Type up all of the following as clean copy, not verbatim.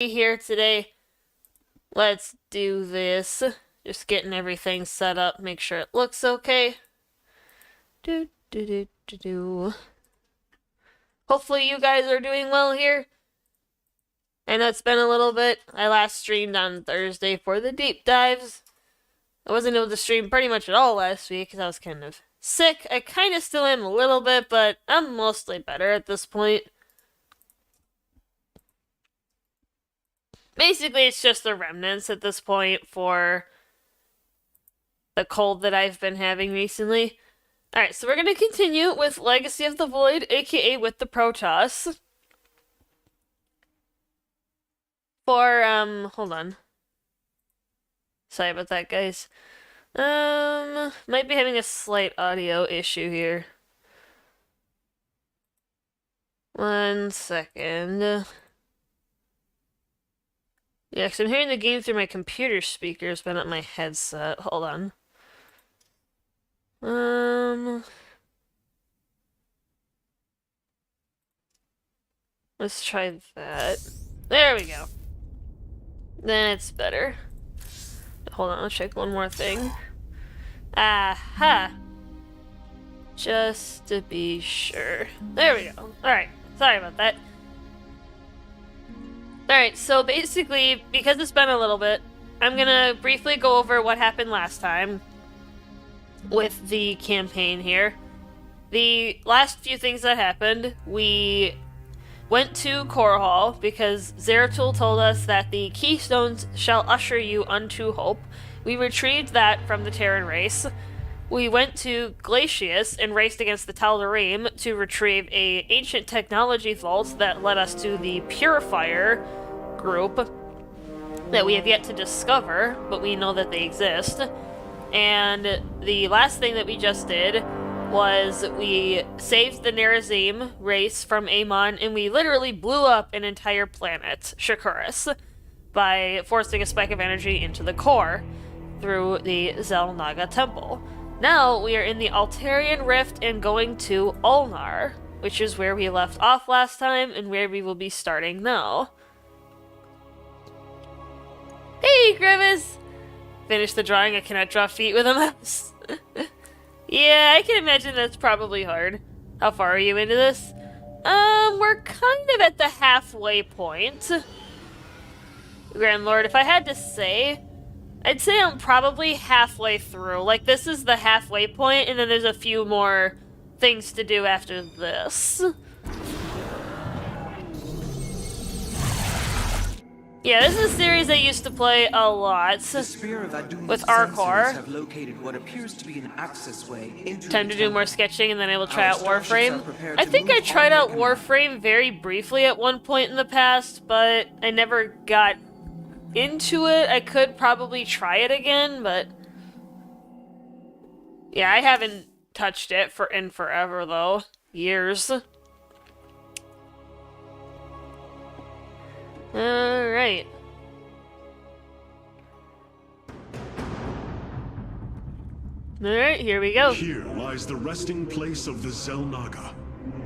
Here today. Let's do this. Just getting everything set up, make sure it looks okay. Hopefully you guys are doing well here. I know it's been a little bit. I last streamed on Thursday for the deep dives. I wasn't able to stream pretty much at all last week because I was kind of sick. I kind of still am a little bit, but I'm mostly better at this point. Basically, it's just the remnants at this point for the cold that I've been having recently. Alright, so we're going to continue with Legacy of the Void, aka with the Protoss. Hold on. Sorry about that, guys. Might be having a slight audio issue here. 1 second. Yeah, because I'm hearing the game through my computer speakers, but not my headset. Hold on. Let's try that. There we go. That's better. Hold on, let's check one more thing. Aha! Just to be sure. There we go. Alright, sorry about that. Alright, so basically, because it's been a little bit, I'm gonna briefly go over what happened last time with the campaign here. The last few things that happened, we went to Korhal because Zeratul told us that the Keystones shall usher you unto hope. We retrieved that from the Terran race. We went to Glacius and raced against the Taldarim to retrieve a ancient technology vault that led us to the Purifier group that we have yet to discover, but we know that they exist. And the last thing that we just did was we saved the Nerazim race from Amon, and we literally blew up an entire planet, Shakuras, by forcing a spike of energy into the core through the Xel'Naga temple. Now we are in the Altarian Rift and going to Ulnar, which is where we left off last time and where we will be starting now. Hey, Grievous! Finished the drawing. I cannot draw feet with a mouse. Yeah, I can imagine that's probably hard. How far are you into this? We're kind of at the halfway point. Grand Lord, if I had to say, I'd say I'm probably halfway through. Like, this is the halfway point, and then there's a few more things to do after this. Yeah, this is a series I used to play a lot with Arcor. Have located what appears to be an access way into Time to do more sketching, and then I will try out Warframe. I think I tried out Warframe very briefly at one point in the past, but I never got into it. I could probably try it again, but yeah, I haven't touched it in forever though. Years. Alright. Alright, here we go. Here lies the resting place of the Xel'Naga.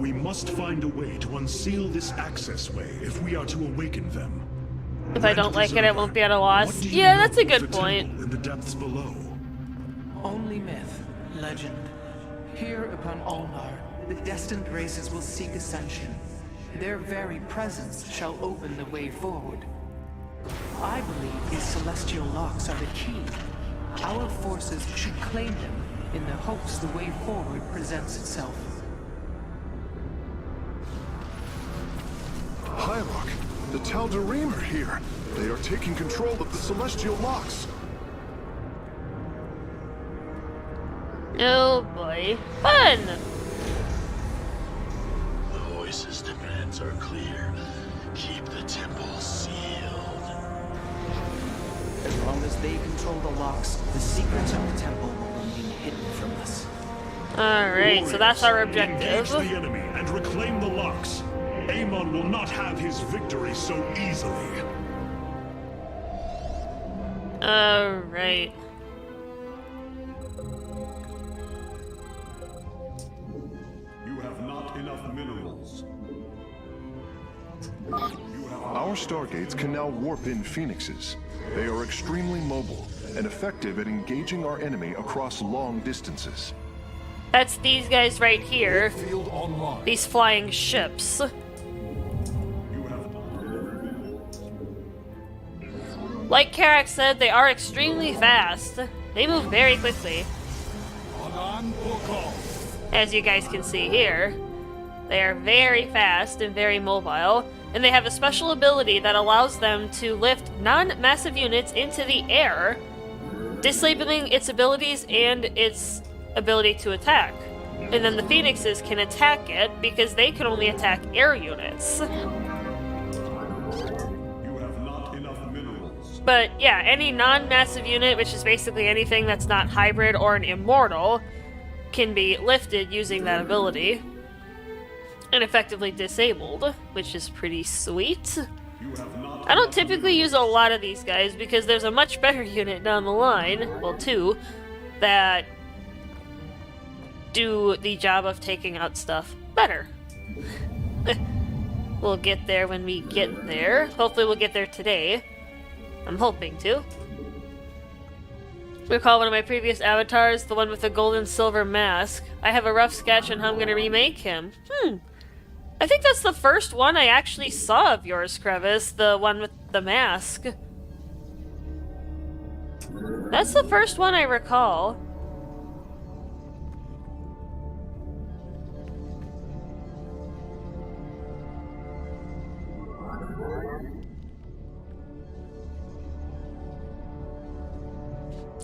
We must find a way to unseal this access way if we are to awaken them. If I don't like it, I won't be at a loss. Yeah, that's a good point. In the depths below. Only myth, legend. Here upon Ulnar, the destined races will seek ascension. Their very presence shall open the way forward. I believe these celestial locks are the key. Our forces should claim them in the hopes the way forward presents itself. Hylock, the Taldarim are here. They are taking control of the celestial locks. Oh boy. Fun! Voices' demands are clear. Keep the temple sealed. As long as they control the locks, the secrets of the temple will remain hidden from us. Alright, so that's our objective. Engage the enemy and reclaim the locks. Amon will not have his victory so easily. Alright. You have not enough minerals. Our Our stargates can now warp in phoenixes. They are extremely mobile and effective at engaging our enemy across long distances. That's these guys right here. Field online. These flying ships. Like Karak said, they are extremely fast. They move very quickly. As you guys can see here. They are very fast and very mobile, and they have a special ability that allows them to lift non-massive units into the air, disabling its abilities and its ability to attack. And then the Phoenixes can attack it because they can only attack air units. But yeah, any non-massive unit, which is basically anything that's not hybrid or an immortal, can be lifted using that ability. And effectively disabled, which is pretty sweet. I don't typically use a lot of these guys because there's a much better unit down the line, well, two, that do the job of taking out stuff better. We'll get there when we get there. Hopefully we'll get there today. I'm hoping to. Recall one of my previous avatars, the one with the gold and silver mask. I have a rough sketch on how I'm going to remake him. I think that's the first one I actually saw of yours, Crevice, the one with the mask. That's the first one I recall.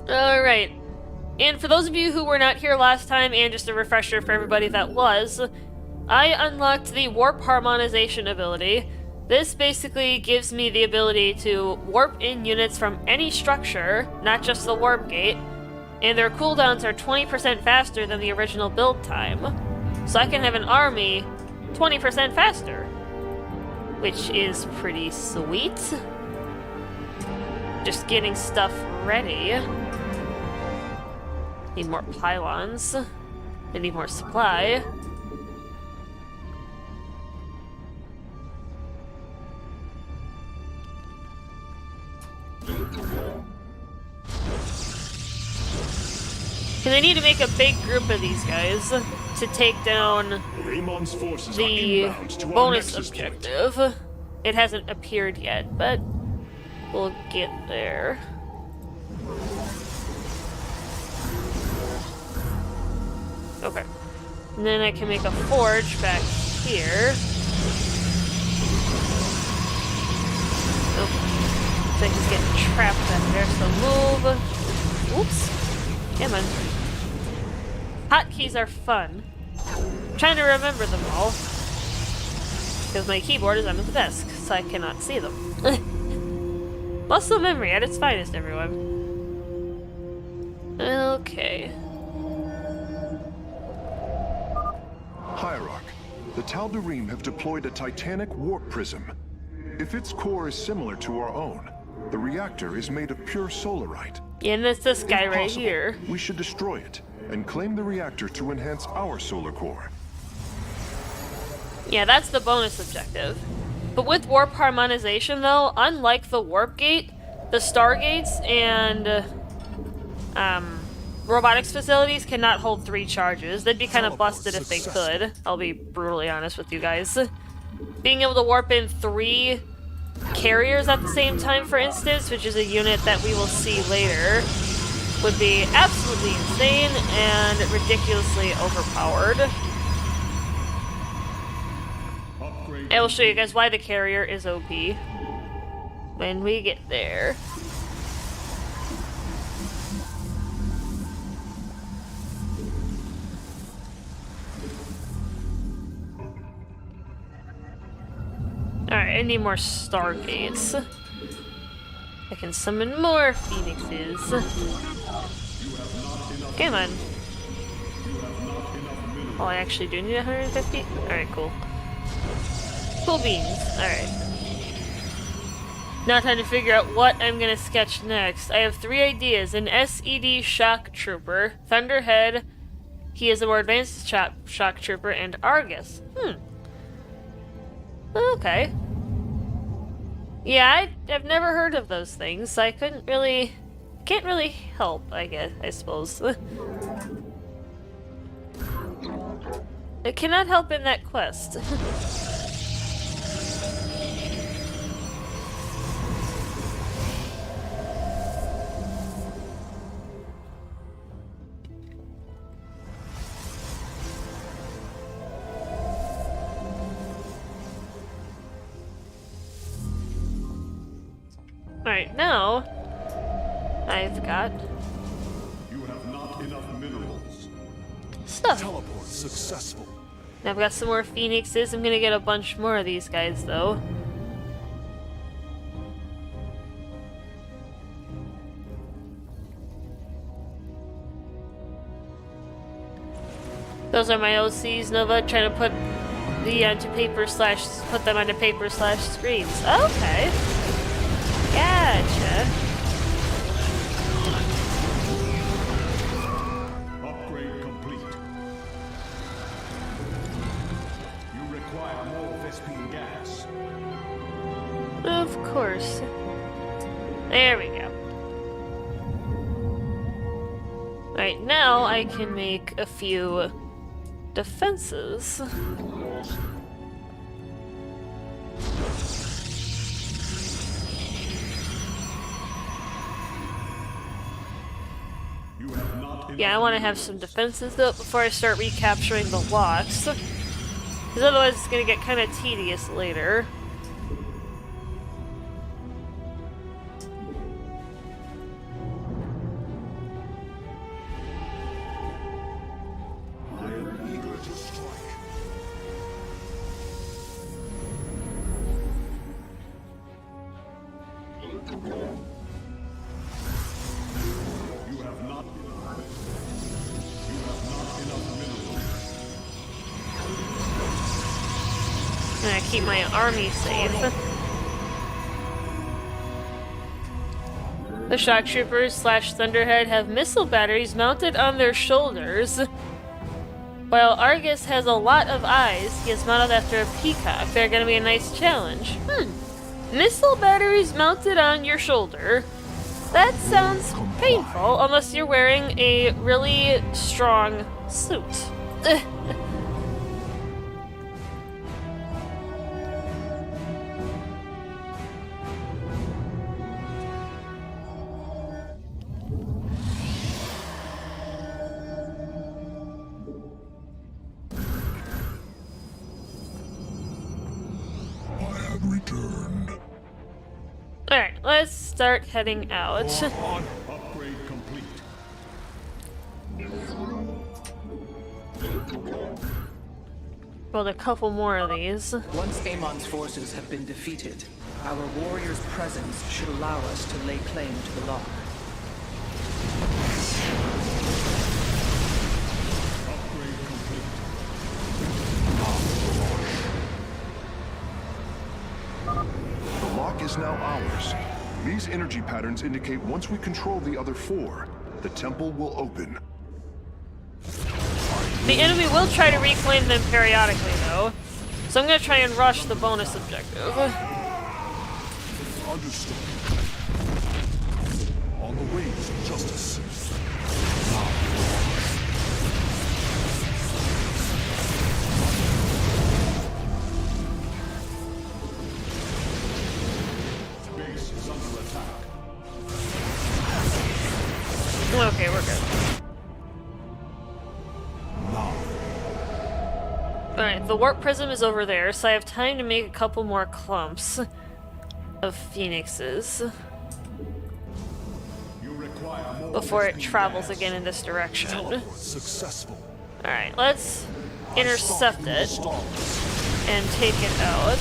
Alright. And for those of you who were not here last time, and just a refresher for everybody that was, I unlocked the Warp Harmonization ability. This basically gives me the ability to warp in units from any structure, not just the warp gate, and their cooldowns are 20% faster than the original build time. So I can have an army 20% faster, which is pretty sweet. Just getting stuff ready. Need more pylons. I need more supply. Because I need to make a big group of these guys to take down the bonus objective. It hasn't appeared yet, but we'll get there. Okay. And then I can make a forge back here. Oh. So he's getting trapped back there, so move. Oops. Come on. Hotkeys are fun. I'm trying to remember them all. Because my keyboard is under the desk, so I cannot see them. Muscle memory at its finest, everyone. Okay. Hierarch, the Taldarim have deployed a titanic warp prism. If its core is similar to our own, the reactor is made of pure solarite. Yeah, and it's this guy If right possible, here. We should destroy it and claim the reactor to enhance our solar core. Yeah, that's the bonus objective. But with warp harmonization, though, unlike the warp gate, the stargates and robotics facilities cannot hold 3 charges. They'd be kind of busted if they could. I'll be brutally honest with you guys. Being able to warp in 3 carriers at the same time, for instance, which is a unit that we will see later, would be absolutely insane and ridiculously overpowered. I will show you guys why the carrier is OP when we get there. Alright, I need more Stargates. I can summon more Phoenixes. Come on. Oh, I actually do need 150? Alright, cool. Cool beans. Alright. Now time to figure out what I'm gonna sketch next. I have 3 ideas. An SED Shock Trooper, Thunderhead, he is a more advanced Shock Trooper, and Argus. Okay. Yeah, I've never heard of those things, so I can't really help, I suppose. I cannot help in that quest. Alright, now I've got You have not enough minerals. stuff. Teleport successful. Now I've got some more phoenixes. I'm gonna get a bunch more of these guys though. Those are my OCs, Nova, trying to put the put them onto paper slash screens. Okay. Gotcha. Upgrade complete. You require more Vespene gas. Of course. There we go. Right, now I can make a few defenses. Yeah, I want to have some defenses though before I start recapturing the locks. Because otherwise it's going to get kind of tedious later. I am eager to strike. You have not enough minerals. I'm going to keep my army safe. The shock troopers slash Thunderhead have missile batteries mounted on their shoulders. While Argus has a lot of eyes, he is modeled after a peacock. They're going to be a nice challenge. Missile batteries mounted on your shoulder. That sounds painful, unless you're wearing a really strong suit. Alright, let's start heading out. Upgrade complete. Build a couple more of these. Once Amon's forces have been defeated, our warrior's presence should allow us to lay claim to the lock. Upgrade complete. The lock is now ours. These energy patterns indicate once we control the other four, the temple will open. The enemy will try to reclaim them periodically, though. So I'm gonna try and rush the bonus objective. Understood. On the way to justice. Base is under attack. Okay, we're good. Alright, the warp prism is over there, so I have time to make a couple more clumps of phoenixes before it travels again in this direction. Successful. Alright, let's intercept it and take it out.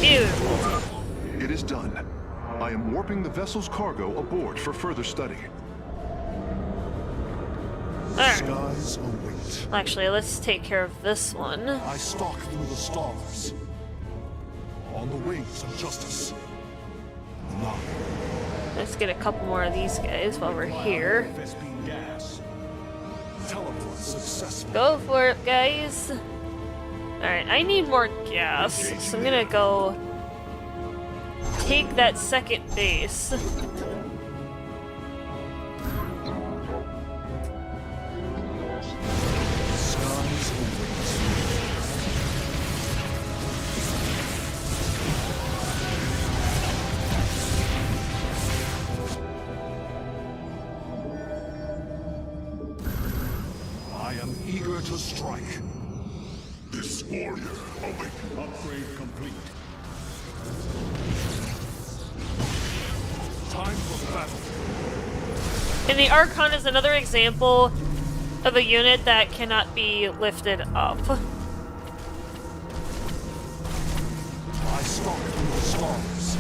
Beautiful. It is done. I am warping the vessel's cargo aboard for further study. Alright. Skies await. Actually, let's take care of this one. I stalk through the stars. On the wings of justice. Now. Let's get a couple more of these guys while we're here. Vespene gas. Teleport successful. Go for it, guys. Alright, I need more gas, so I'm gonna go take that second base. I am eager to strike. This warrior awake. Upgrade complete. Time for battle. And the Archon is another example of a unit that cannot be lifted up. I stalk through the storms.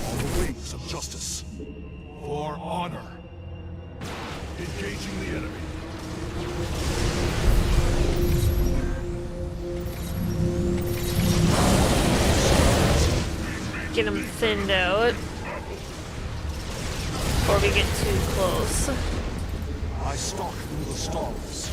On the wings of justice. For honor. Engaging the enemy. Get them thinned out before we get too close. I stalk through the storms.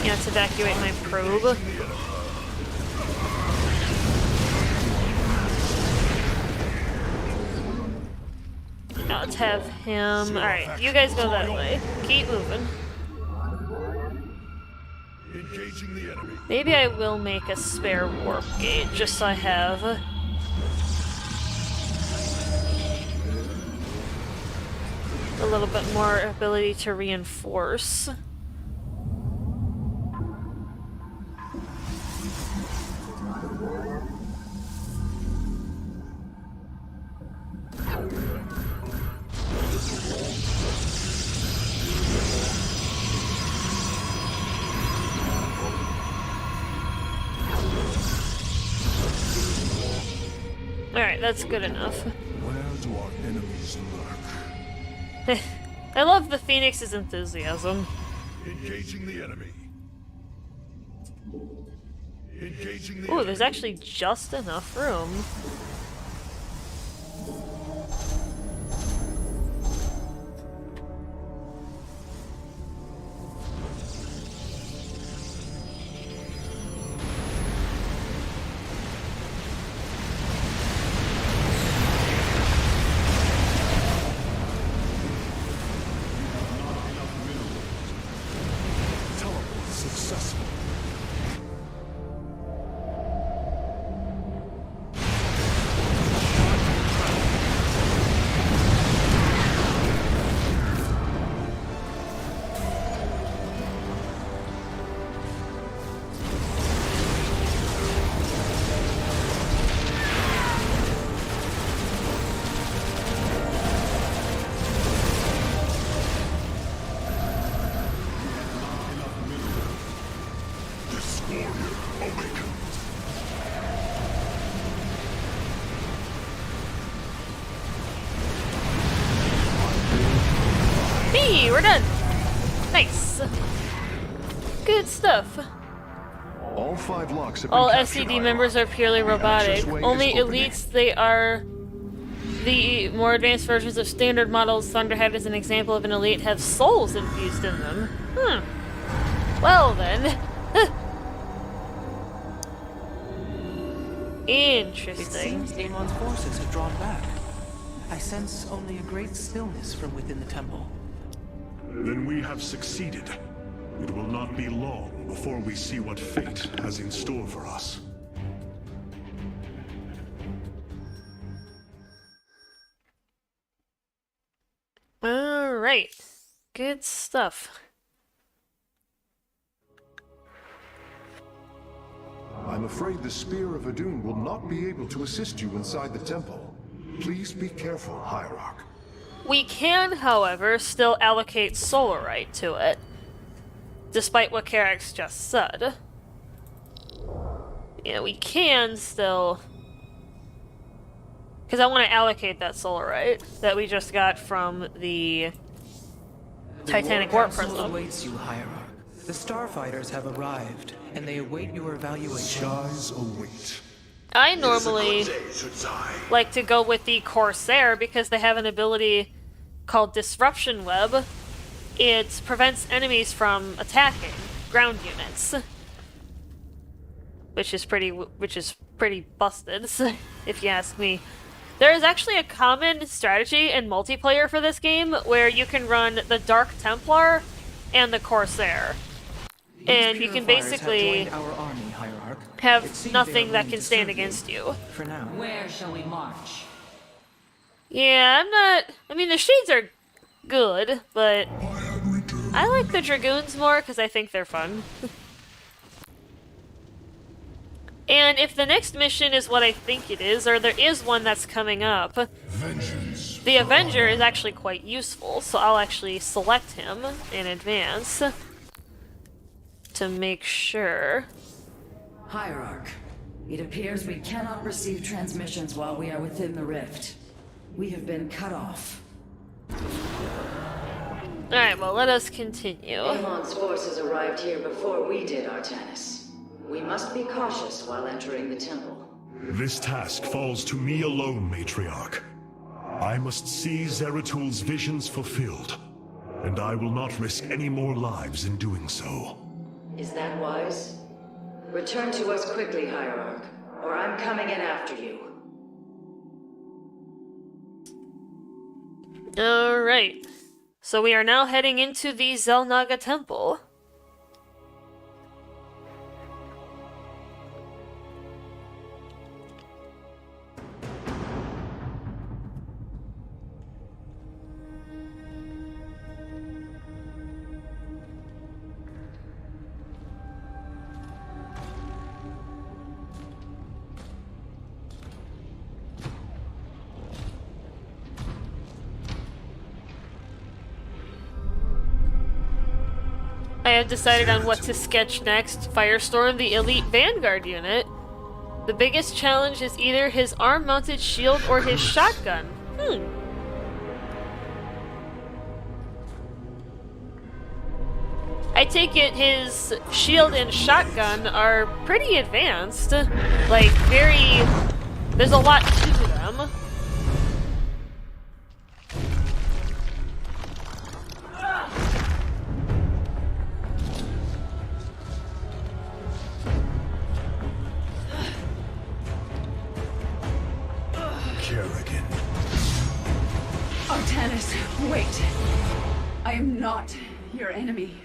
Yeah, let's evacuate my probe. Now let's have him. Alright, you guys go that way. Keep moving. Engaging the enemy. Maybe I will make a spare warp gate, just so I have a little bit more ability to reinforce. Alright, that's good enough. Where do our enemies lurk? I love the Phoenix's enthusiasm. Engaging the enemy. Engaging the Ooh, there's actually just enough room. Teleport successful. This warrior awakened. Hey, we're done! Nice! Good stuff. All 5 locks have been All captured, SCD Iron. members are purely robotic. access way Only is opening. elites, they are the more advanced versions of standard models. Thunderhead is an example of an elite, have souls infused in them. Well then. It Interesting. seems Amon's forces have drawn back. I sense only a great stillness from within the temple. Then we have succeeded. It will not be long before we see what fate has in store for us. Alright. Good stuff. I'm afraid the Spear of Adun will not be able to assist you inside the temple. Please be careful, Hierarch. We can, however, still allocate Solarite to it, despite what Karax just said. Yeah, we can still... Because I want to allocate that Solarite that we just got from the Titanic Warp Prism. Awaits you, Hierarch. The Starfighters have arrived, and they await your evaluation. Skies await. I normally like to go with the Corsair because they have an ability called Disruption Web. It prevents enemies from attacking ground units, which is pretty busted, if you ask me. There is actually a common strategy in multiplayer for this game where you can run the Dark Templar and the Corsair. And you can basically have nothing that can stand against you. For now. Where shall we march? Yeah, I mean, the Shades are good, but I like the Dragoons more because I think they're fun. And if the next mission is what I think it is, or there is one that's coming up, the Avenger is actually quite useful, so I'll actually select him in advance to make sure. Hierarch, it appears we cannot receive transmissions while we are within the rift. We have been cut off. Alright, well, let us continue. Amon's forces arrived here before we did, Artanis. We must be cautious while entering the temple. This task falls to me alone, Matriarch. I must see Zeratul visions fulfilled, and I will not risk any more lives in doing so. Is that wise? Return to us quickly, Hierarch, or I'm coming in after you. Alright. So we are now heading into the Xel'Naga temple. I have decided on what to sketch next. Firestorm, the elite vanguard unit. The biggest challenge is either his arm-mounted shield or his shotgun. I take it his shield and shotgun are pretty advanced. Like, there's a lot to them. Artanis, wait. I am not your enemy.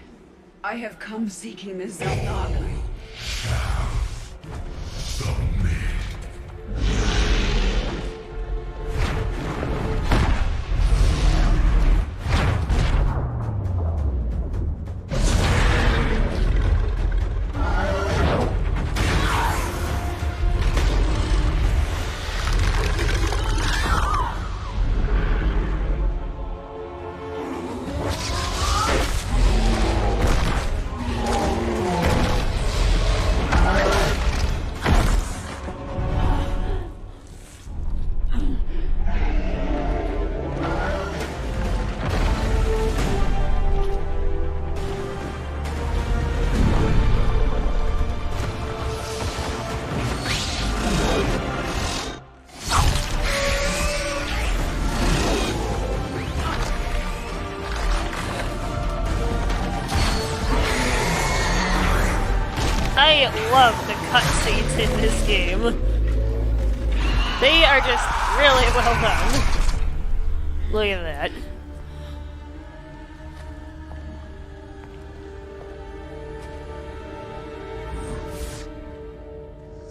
I have come seeking the Xel'Naga. I love the cutscenes in this game. They are just really well done. Look at that.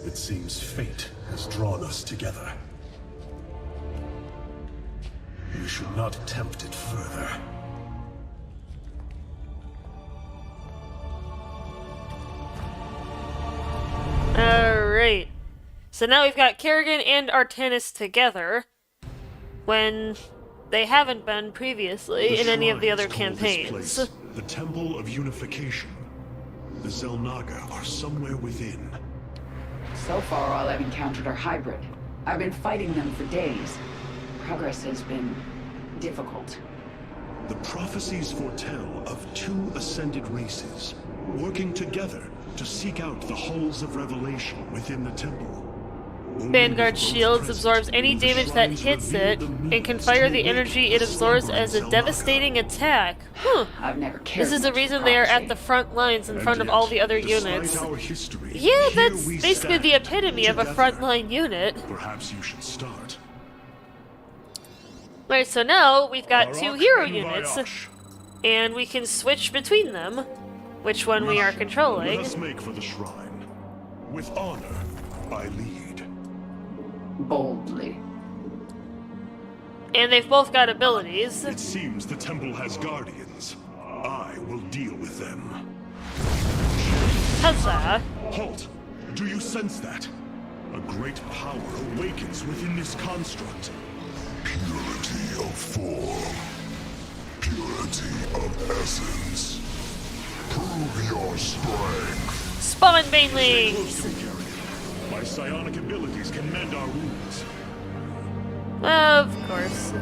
It seems fate has drawn us together. We should not attempt it further. Alright. So now we've got Kerrigan and Artanis together. When they haven't been previously in any of the other shrines call this campaigns. place the Temple of Unification. The Xel'Naga are somewhere within. So far, all I've encountered are hybrid. I've been fighting them for days. Progress has been difficult. The prophecies foretell of two ascended races, working together to seek out the halls of revelation within the temple. Vanguard shields absorbs any damage that hits it, and can fire the energy it absorbs as a devastating attack. Huh. I've never cared This is the much reason for they are prophecy. at the front lines in front of all the other units. Yeah, that's basically the epitome of a frontline unit. Perhaps you should start. Right, so now we've got two Barak hero and units, Vyash. and we can switch between them, which one we are Let controlling. us make for the shrine. With honor, I lead. Boldly. And they've both got abilities. It seems the temple has guardians. I will deal with them. Huzzah. Halt! Do you sense that? A great power awakens within this construct. Purity of form. Purity of essence. Prove your strength. Spawn Close banelings! to me, Kerrigan. My psionic abilities can mend our wounds. Of course.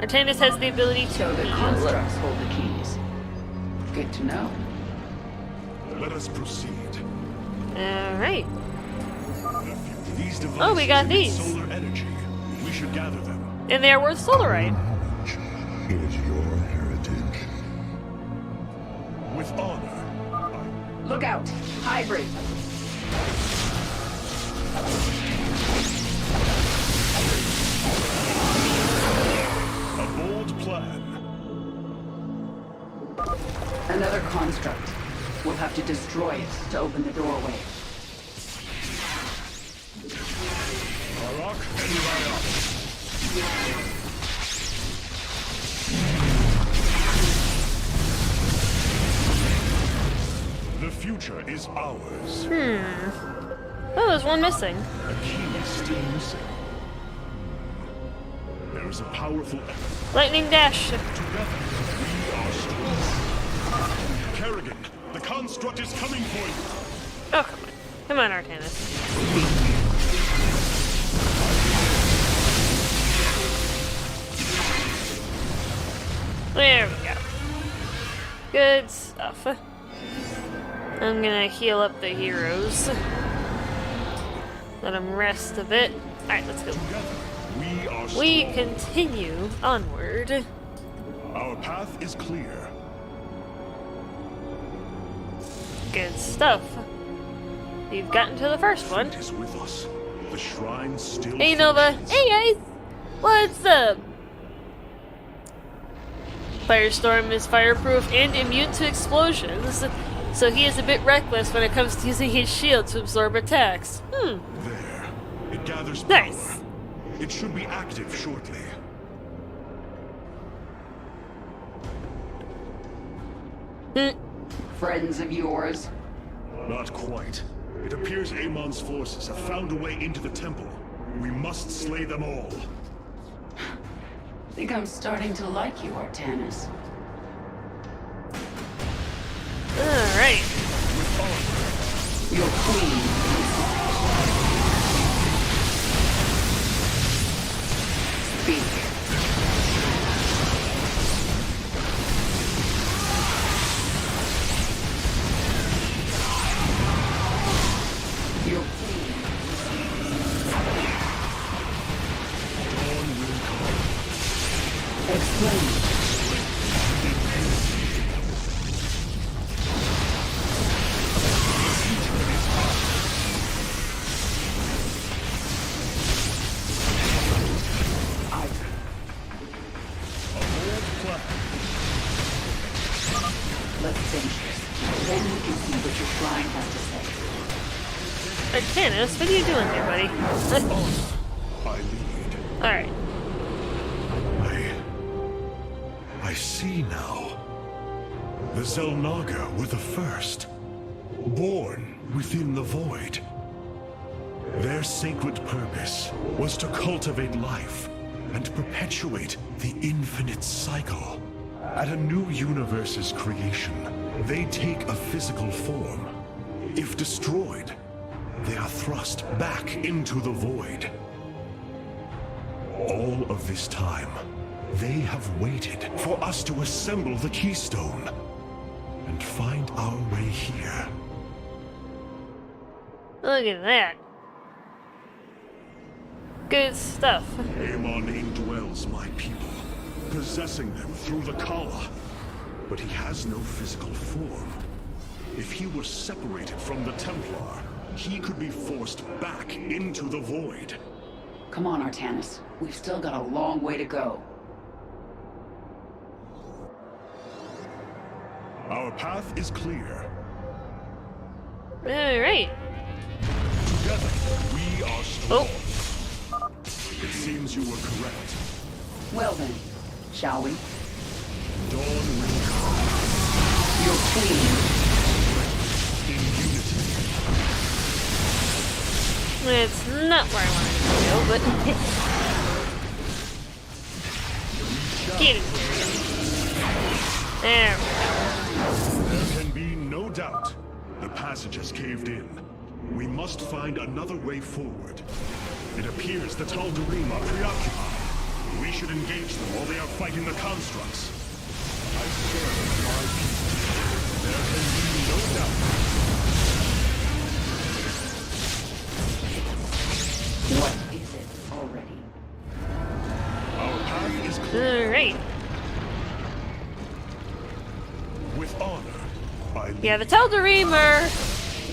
Artanis has the ability So to the heal. constructs hold the keys. Good to know. Let us proceed. Alright. These devices Oh, we got emit these. solar energy. We should gather them. And they are worth solarite. Is your heritage. With honor. Look out! Hybrid! A bold plan. Another construct. We'll have to destroy it to open the doorway. Barak and Vyash. The future is ours. Oh, there's one missing. A key is still missing. There is a powerful effort. Lightning dash. Together, we are strong. Kerrigan, the construct is coming for you. Oh, come on. Come on, Artanis. There we go. Good stuff. I'm gonna heal up the heroes. Let them rest a bit. Alright, let's go. Together, we are strong. We continue onward. Our path is clear. Good stuff. You've gotten to the first one. Fate is with us. The shrine still Hey Nova. functions. Hey guys. What's up? Firestorm is fireproof and immune to explosions, so he is a bit reckless when it comes to using his shield to absorb attacks. There. It gathers power. Nice. It should be active shortly. Friends of yours? Not quite. It appears Amon's forces have found a way into the temple. We must slay them all. Think I'm starting to like you, Artanis. Alright. Your queen. Speak. Your queen. Explain. Let's finish this. Then we can see what your shrine has to say. Artanis, what are you doing there, buddy? I lead. Alright. I see now. The Xel'Naga were the first. Born within the void. Their sacred purpose was to cultivate life and perpetuate the infinite cycle. At a new universe's creation, they take a physical form. If destroyed, they are thrust back into the void. All of this time, they have waited for us to assemble the Keystone and find our way here. Look at that. Good stuff. Amon indwells my people, possessing them through the Kala. But he has no physical form. If he were separated from the Templar, he could be forced back into the void. Come on, Artanis. We've still got a long way to go. Our path is clear. Alright. Together, we are strong. Oh. It seems you were correct. Well then, shall we? Dawn will come Your queen. in unity. It's not where I wanted to go, but... Get it. There we go. There can be no doubt. The passage has caved in. We must find another way forward. It appears the Taldarim are preoccupied. We should engage them while they are fighting the constructs. I serve my people. There can be no doubt. What is it already? Our path is clear. Alright. With honor, I lead. Yeah, the Taldarim are...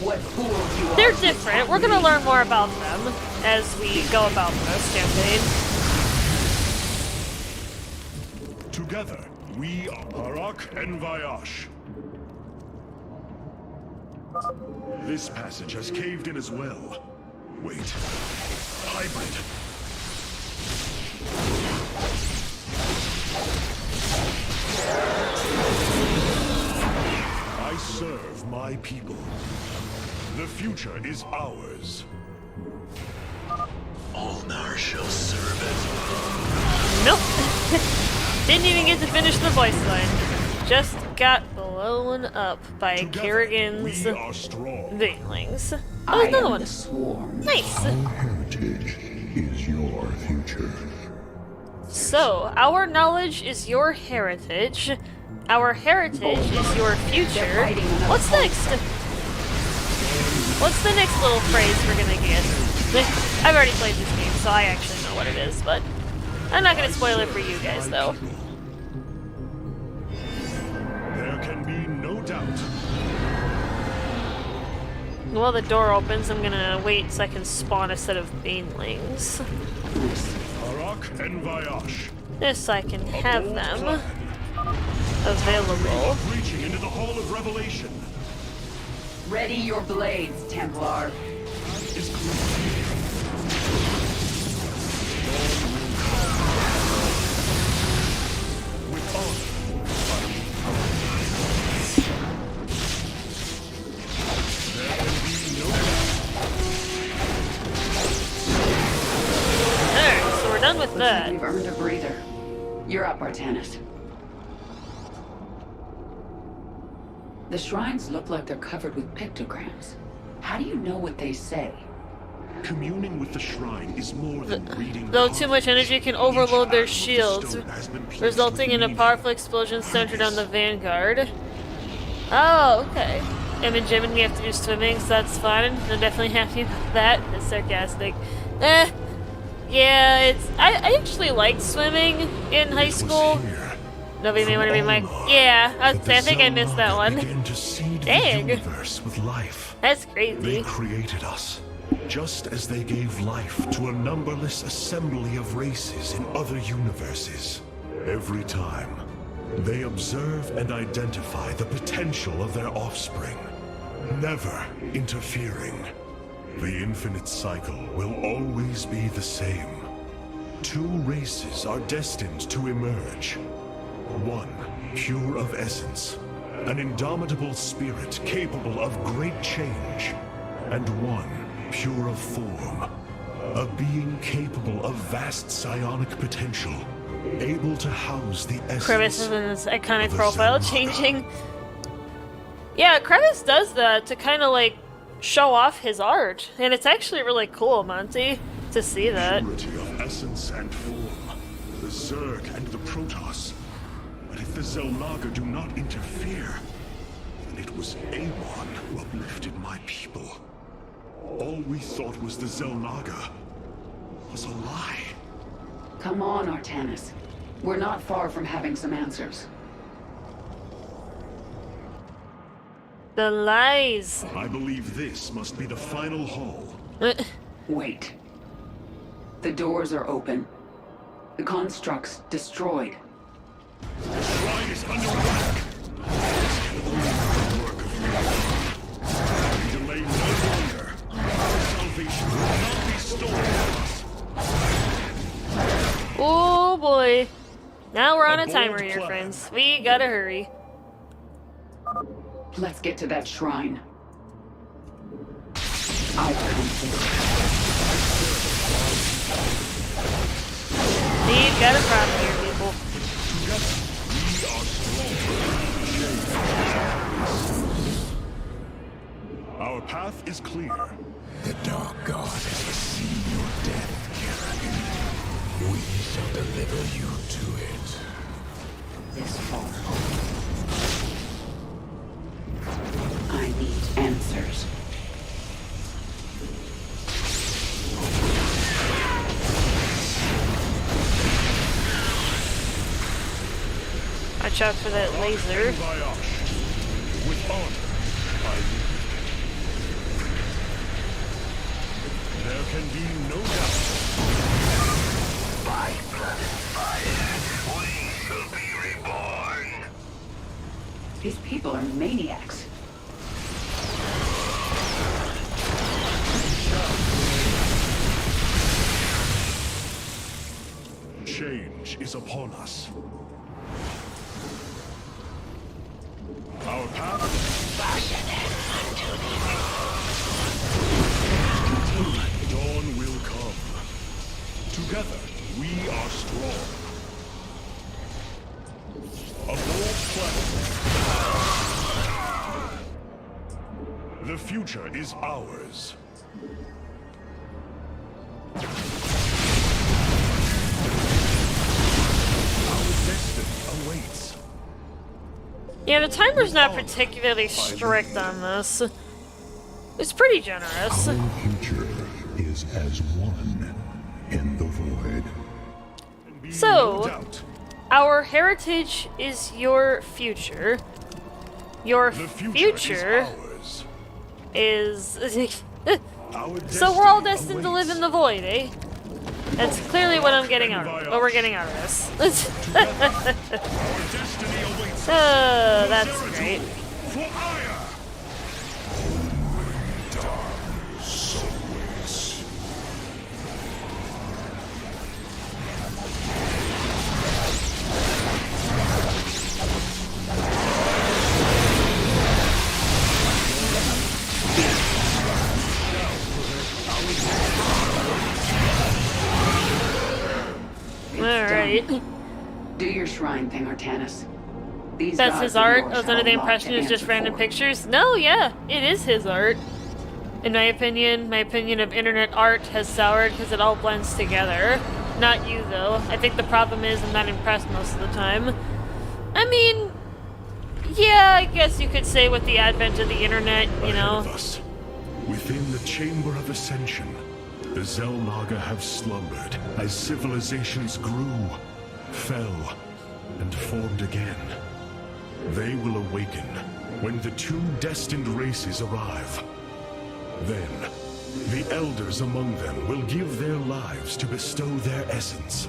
What fools you are. They're different. We're gonna learn more about them as we go about this campaign. Together, we are Harak and Vayash. This passage has caved in as well. Wait. Hybrid. I serve my people. The future is ours. Ulnar shall serve it. Nope. Didn't even get to finish the voice line. Just got blown up by Together, Kerrigan's we are strong. Banelings. Oh, I there's another am one. the swarm. Nice. Heritage is your future. So, our knowledge is your heritage. Our heritage is your future. What's next? What's the next little phrase we're gonna get? I've already played this game, so I actually know what it is, but I'm not gonna spoil it for you guys, though. There can be no doubt. While the door opens, I'm gonna wait so I can spawn a set of banelings. Harak and Vayash. Just so I can A have bold them plan. available. Reaching into the Hall of Revelation. Ready your blades, Templar. Is clear. With honor. There can be no doubt. Alright, so we're done with Looks like that. we've earned a breather. You're up, Artanis. The shrines look like they're covered with pictograms. How do you know what they say? Communing with the shrine is more than reading. Though too much energy can overload their Each shields, stone has been placed resulting in a with powerful explosion centered on the vanguard. Oh, okay. Jim and we have to do swimming, so that's fun. I'm definitely happy about that. It's sarcastic. Yeah, it's... I actually liked swimming in high school. Nobody may want to be my... Yeah, I think I missed that one. Dang. The universe with life. That's They crazy. created us, just as they gave life to a numberless assembly of races in other universes. Every time, they observe and identify the potential of their offspring, never interfering. The infinite cycle will always be the same. Two races are destined to emerge. One, pure of essence, an indomitable spirit capable of great change, and one, pure of form, A being capable of vast psionic potential, able to house the Krevis essence is in his iconic of the profile Xel'Naga. changing. Yeah, Krevis does that to kind of like show off his art, and it's actually really cool, Monty, to see that. Purity of essence and form, the Zerg and the Protoss. But if the Xel'Naga do not interfere, then it was Amon who uplifted my people. All we thought was the Xel'Naga was a lie. Come on, Artanis. We're not far from having some answers. The lies. I believe this must be the final hall. Wait. The doors are open. The construct's destroyed. The shrine is under attack. Work of me. We delay no longer. Our salvation will not be stolen from us. Oh boy. Now we're on a A bold timer here, plan. friends. We gotta hurry. Let's get to that shrine. I've come for We've got a problem here, people. Together, we are strong. Our path is clear. The Dark God has seen your death, Kerrigan. We shall deliver you to it. this far. I need answers. Watch out for that laser. With honor, I lead. There can be no doubt. By blood and fire, we shall be reborn. These people are maniacs. Change is upon us. Our path. Dawn will come. Together, we are strong. A bold plan. The future is ours. Our destiny awaits. Yeah, the timer's not particularly strict on this. It's pretty generous. Our future is as one in the void. Be So- no doubt, Our heritage is your future. Your the future is ours. is... Our So we're all destiny destined to live awaits. in the void, eh? That's clearly what I'm getting out of it. What we're getting out of this. Our destiny awaits. That's great. For ire. Alright. Do your shrine thing, Artanis. These That's gods his of art. yours I was under have the a lot impression to it was just answer random for. pictures. No, yeah, it is his art. In my opinion of internet art has soured because it all blends together. Not you, though. I think the problem is I'm not impressed most of the time. I mean, yeah, I guess you could say with the advent of the internet, you Ahead know. of us, within the Chamber of Ascension, the Xel'Naga have slumbered as civilizations grew, fell, and formed again. They will awaken when the two destined races arrive. Then, the elders among them will give their lives to bestow their essence.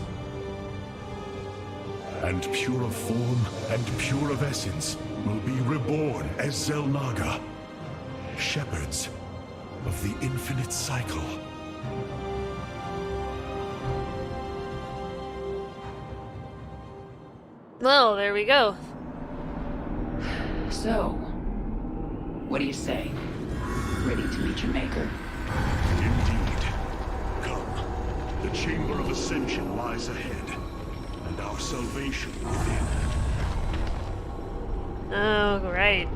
And pure of form and pure of essence will be reborn as Xel'Naga, shepherds of the infinite cycle. Well, there we go. So, what do you say? Ready to meet your maker? Indeed. Come. The Chamber of Ascension lies ahead, and our salvation within. Oh, right.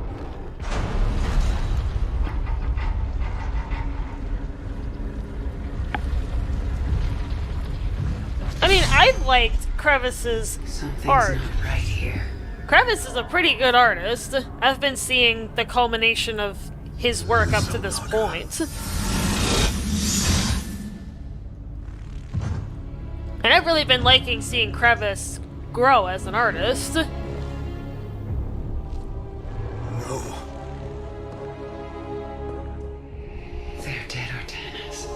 I mean, I've liked Crevis's art. Not right here. Crevis is a pretty good artist. I've been seeing the culmination of his work up to this point. And I've really been liking seeing Crevis grow as an artist. No. They're dead, Artanis.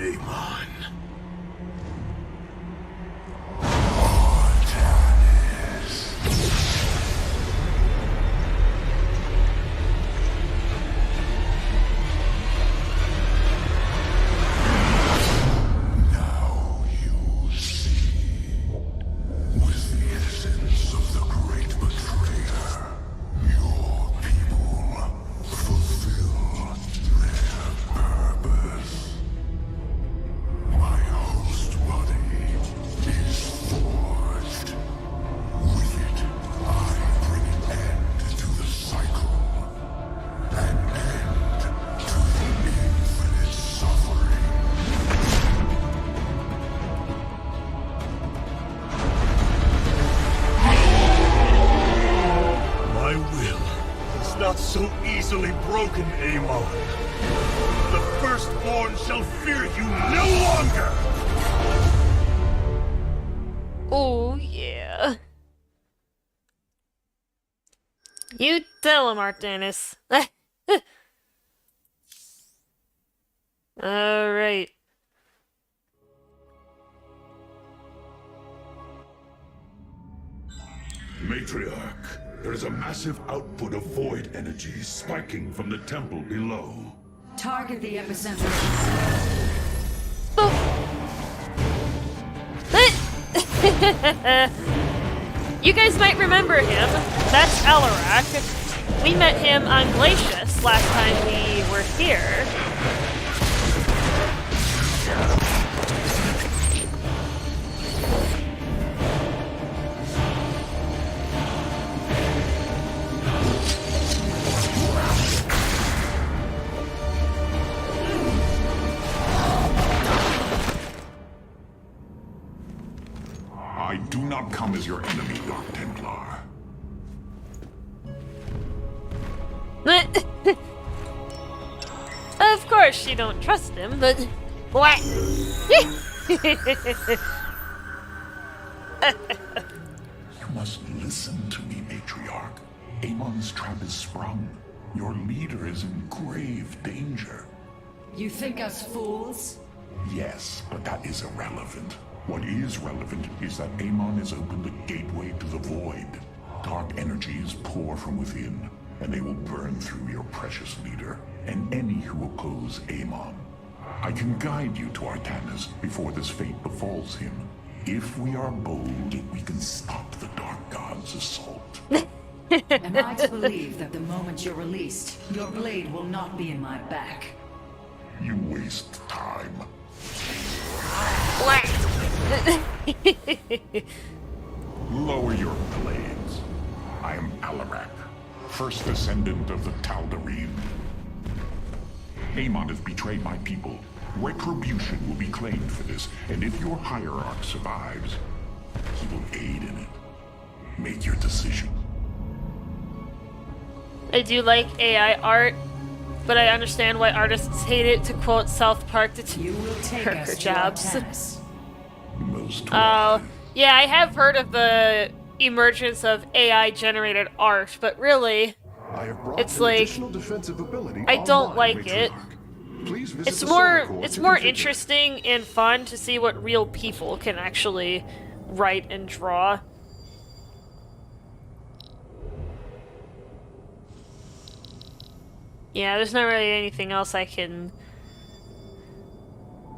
Amon. Now you see. With the essence of the great betrayer, your people fulfill their purpose. My host body is forged. With it, I bring an end to the cycle. An end to the infinite suffering. My will is not so easily broken, Amon. The Firstborn shall fear you no longer! Oh, yeah. You tell him, Artanis. Alright. Matriarch, there is a massive output of void energy spiking from the temple below. Target the epicenter. You guys might remember him. That's Alarak. We met him on Glacius last time we were here. I do not come as your enemy, Dark Templar. Of course you don't trust him, but... What? You must listen to me, Matriarch. Amon's trap is sprung. Your leader is in grave danger. You think us fools? Yes, but that is irrelevant. What is relevant is that Amon has opened the gateway to the void. Dark energies pour from within, and they will burn through your precious leader, and any who oppose Amon. I can guide you to Artanis before this fate befalls him. If we are bold, we can stop the Dark God's assault. Am I to believe that the moment you're released, your blade will not be in my back? You waste time. Lower your blades. I am Alarak, first descendant of the Taldarim. Amon has betrayed my people. Retribution will be claimed for this, and if your hierarch survives, he will aid in it. Make your decision. I do like AI art, but I understand why artists hate it, to quote South Park, to You will take her us to jobs. Artanis. Most Oh, yeah, I have heard of the emergence of AI-generated art, but really, I have brought it's an like, additional defensive ability I don't online, like it. Matriarch. Please visit It's the more, server core it's to more configure. interesting and fun to see what real people can actually write and draw. Yeah, there's not really anything else I can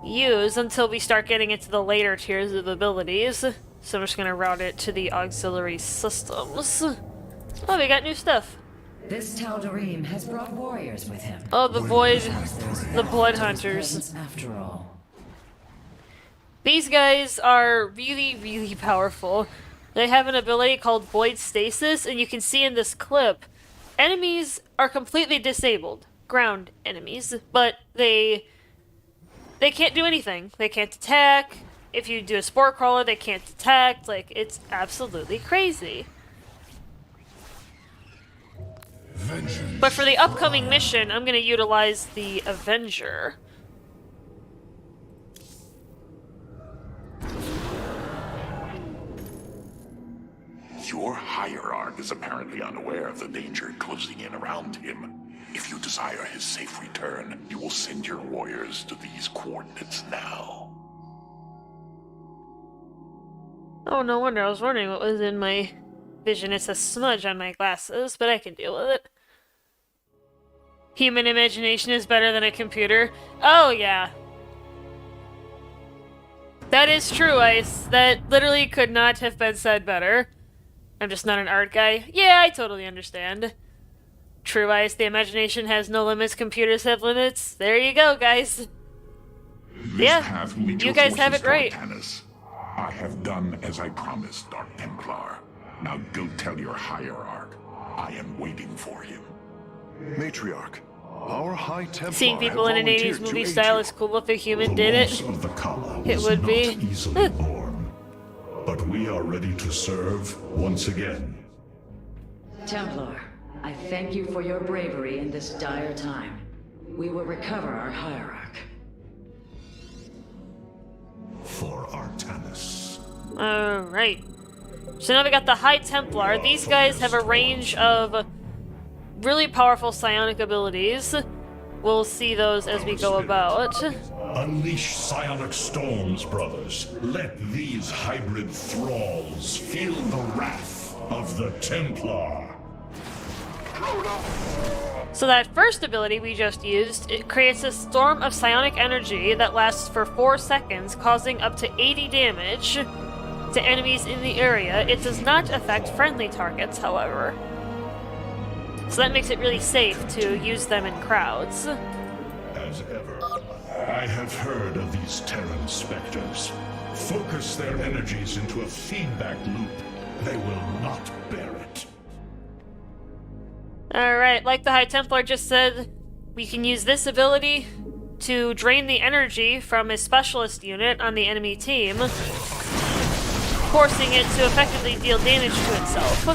use until we start getting into the later tiers of abilities. So I'm just gonna route it to the auxiliary systems. Oh, we got new stuff. This Taldarim has brought warriors with him. Oh, the Void, Perhaps there's the Blood power to his Hunters. presence after all. These guys are really, really powerful. They have an ability called Void Stasis, and you can see in this clip, enemies are completely disabled. Ground enemies. But they can't do anything. They can't attack. If you do a Spore Crawler, they can't detect. Like, it's absolutely crazy. But for the upcoming mission, I'm going to utilize the Avenger. Your hierarch is apparently unaware of the danger closing in around him. If you desire his safe return, you will send your warriors to these coordinates now. Oh, no wonder. I was wondering what was in my vision. It's a smudge on my glasses, but I can deal with it. Human imagination is better than a computer. Oh, yeah. That is true, Ice. That literally could not have been said better. I'm just not an art guy. Yeah, I totally understand. True, Ice. The imagination has no limits. Computers have limits. There you go, guys. Yeah, you guys have it right. Artanis. I have done as I promised, Dark Templar. Now go tell your hierarch. I am waiting for him. Matriarch, our High Templar Seeing people in an 80s movie style is cool if a human did it. Of the Kala It was would not be. easily born, but we are ready to serve once again. Templar, I thank you for your bravery in this dire time. We will recover our hierarch. For Artanis. Alright. So now we got the High Templar. These guys have a range of really powerful psionic abilities. We'll see those as we go about. Unleash psionic storms, brothers. Let these hybrid thralls feel the wrath of the Templar. So that first ability we just used, it creates a storm of psionic energy that lasts for 4 seconds, causing up to 80 damage to enemies in the area. It does not affect friendly targets, however. So that makes it really safe to use them in crowds. As ever, I have heard of these Terran specters. Focus their energies into a feedback loop. They will not bear it. Alright, like the High Templar just said, we can use this ability to drain the energy from a specialist unit on the enemy team, forcing it to effectively deal damage to itself.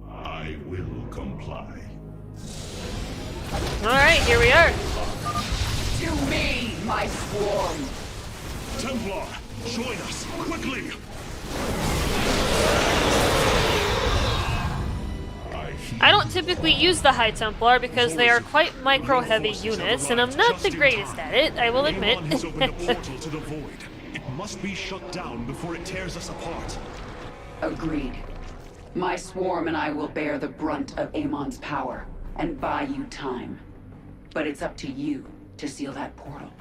I will comply. Alright, here we are. To me, my swarm! Templar, join us, quickly! I don't typically use the High Templar because they are quite micro-heavy units, and I'm not the greatest at it, I will admit. Amon has opened a portal to the void. It must be shut down before it tears us apart. Agreed. My swarm and I will bear the brunt of Amon's power and buy you time. But it's up to you to seal that portal.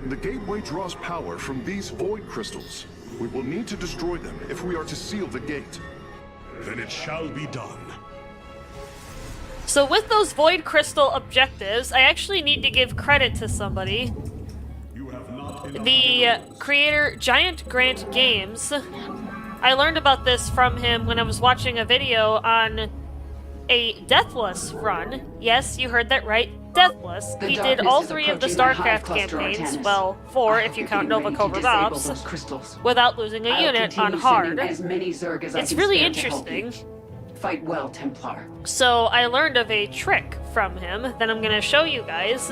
The gateway draws power from these void crystals. We will need to destroy them if we are to seal the gate. Then it shall be done. So with those Void Crystal objectives, I actually need to give credit to somebody. The creator, Giant Grant Games. I learned about this from him when I was watching a video on a Deathless run. Yes, you heard that right. Deathless. He did all 3 of the Starcraft campaigns, well, 4 if you count Nova Cobra Ops, without losing a unit on hard. It's really interesting. Fight well, Templar. So I learned of a trick from him that I'm going to show you guys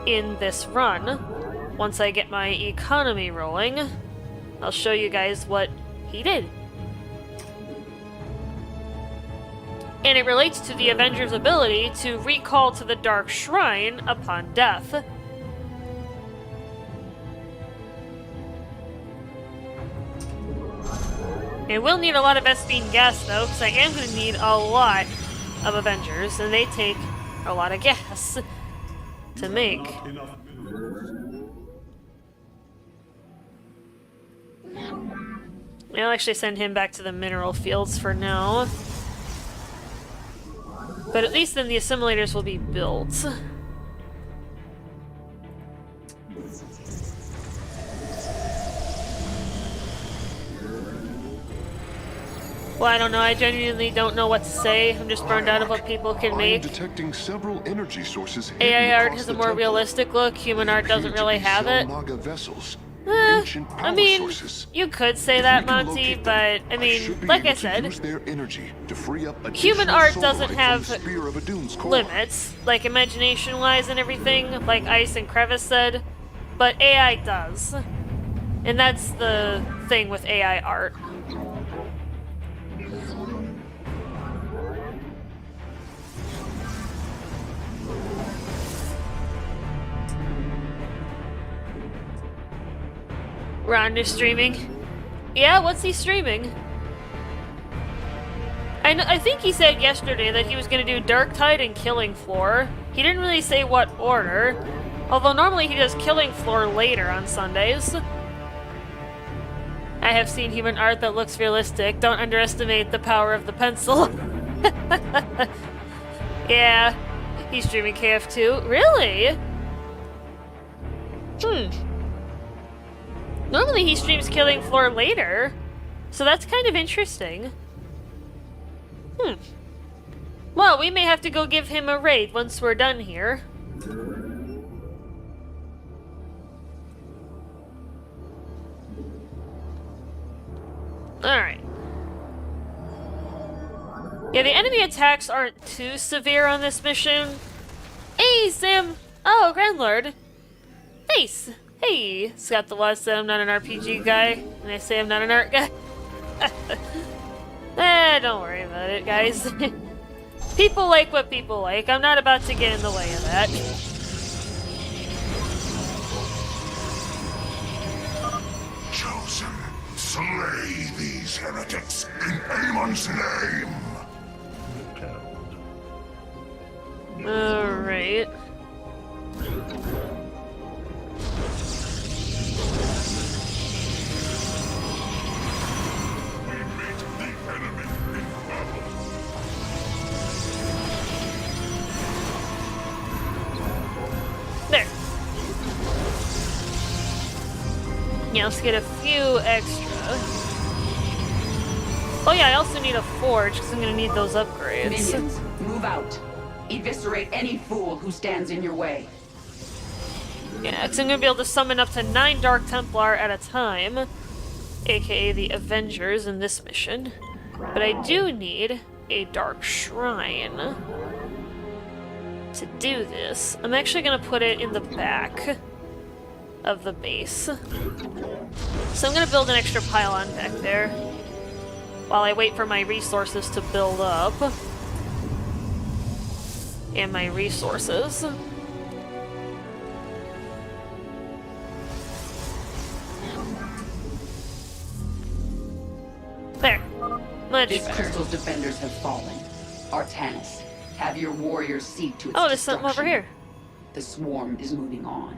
in this run. Once I get my economy rolling, I'll show you guys what he did. And it relates to the Avenger's ability to recall to the Dark Shrine upon death. It will need a lot of Vespene gas though, because I am going to need a lot of Avengers, and they take a lot of gas to make. I'll actually send him back to the mineral fields for now. But at least then the assimilators will be built. Well, I don't know. I genuinely don't know what to say. I'm just burned out of what people can make. Detecting several energy sources. AI art has a more realistic look. Human art doesn't really have it. Vessels. I mean, you could say that, Monty, but I mean, like I said, human art doesn't have limits, like imagination-wise and everything, like Ice and Crevice said, but AI does. And that's the thing with AI art. Ron is streaming. Yeah, what's he streaming? I think he said yesterday that he was going to do Dark Tide and Killing Floor. He didn't really say what order, although normally he does Killing Floor later on Sundays. I have seen human art that looks realistic. Don't underestimate the power of the pencil. Yeah, he's streaming KF2. Really? Normally he streams Killing Floor later, so that's kind of interesting. Well, we may have to go give him a raid once we're done here. Alright. Yeah, the enemy attacks aren't too severe on this mission. Hey, Sam! Oh, Grand Lord. Nice! Hey, Scott the Watch said I'm not an RPG guy, and I say I'm not an art guy. Don't worry about it, guys. People like what people like. I'm not about to get in the way of that. Chosen, slay these heretics in Amon's name! Alright. There. Yeah, let's get a few extra. Oh yeah, I also need a forge, because I'm going to need those upgrades. Minions, move out. Eviscerate any fool who stands in your way. Yeah, because I'm going to be able to summon up to 9 Dark Templar at a time, aka the Avengers in this mission. But I do need a Dark Shrine. To do this, I'm actually going to put it in the back of the base. So I'm going to build an extra pylon back there while I wait for my resources to build up. And my resources. There. Much This better. crystal's defenders have fallen. Artanis, have your warriors see to its Oh, there's something over here. The swarm is moving on.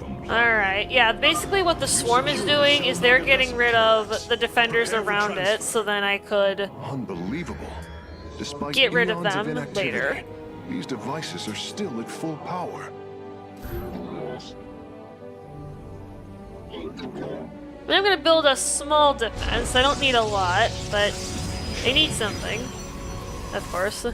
Alright, yeah, basically what the swarm is doing is they're getting rid of the defenders around it, so then I could Unbelievable. Despite get rid of eons them inactivity, later. These devices are still at full power. And I'm gonna build a small defense. I don't need a lot, but I need something. Of course.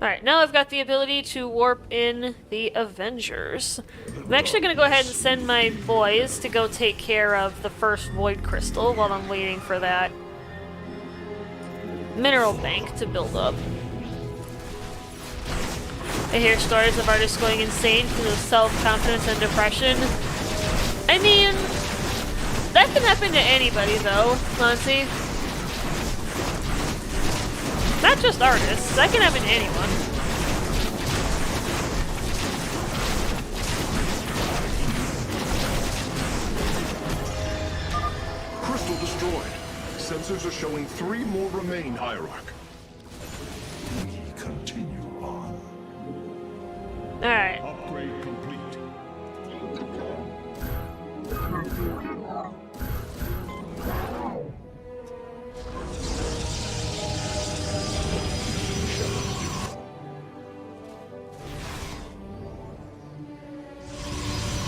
Alright, now I've got the ability to warp in the Avengers. I'm actually gonna go ahead and send my boys to go take care of the first Void Crystal while I'm waiting for that mineral bank to build up. I hear stories of artists going insane because of self-confidence and depression. I mean, that can happen to anybody though, Monty. Not just artists, that can happen to anyone. Crystal destroyed. Sensors are showing 3 more remain, Hierarch. We continue on. Alright. Upgrade complete.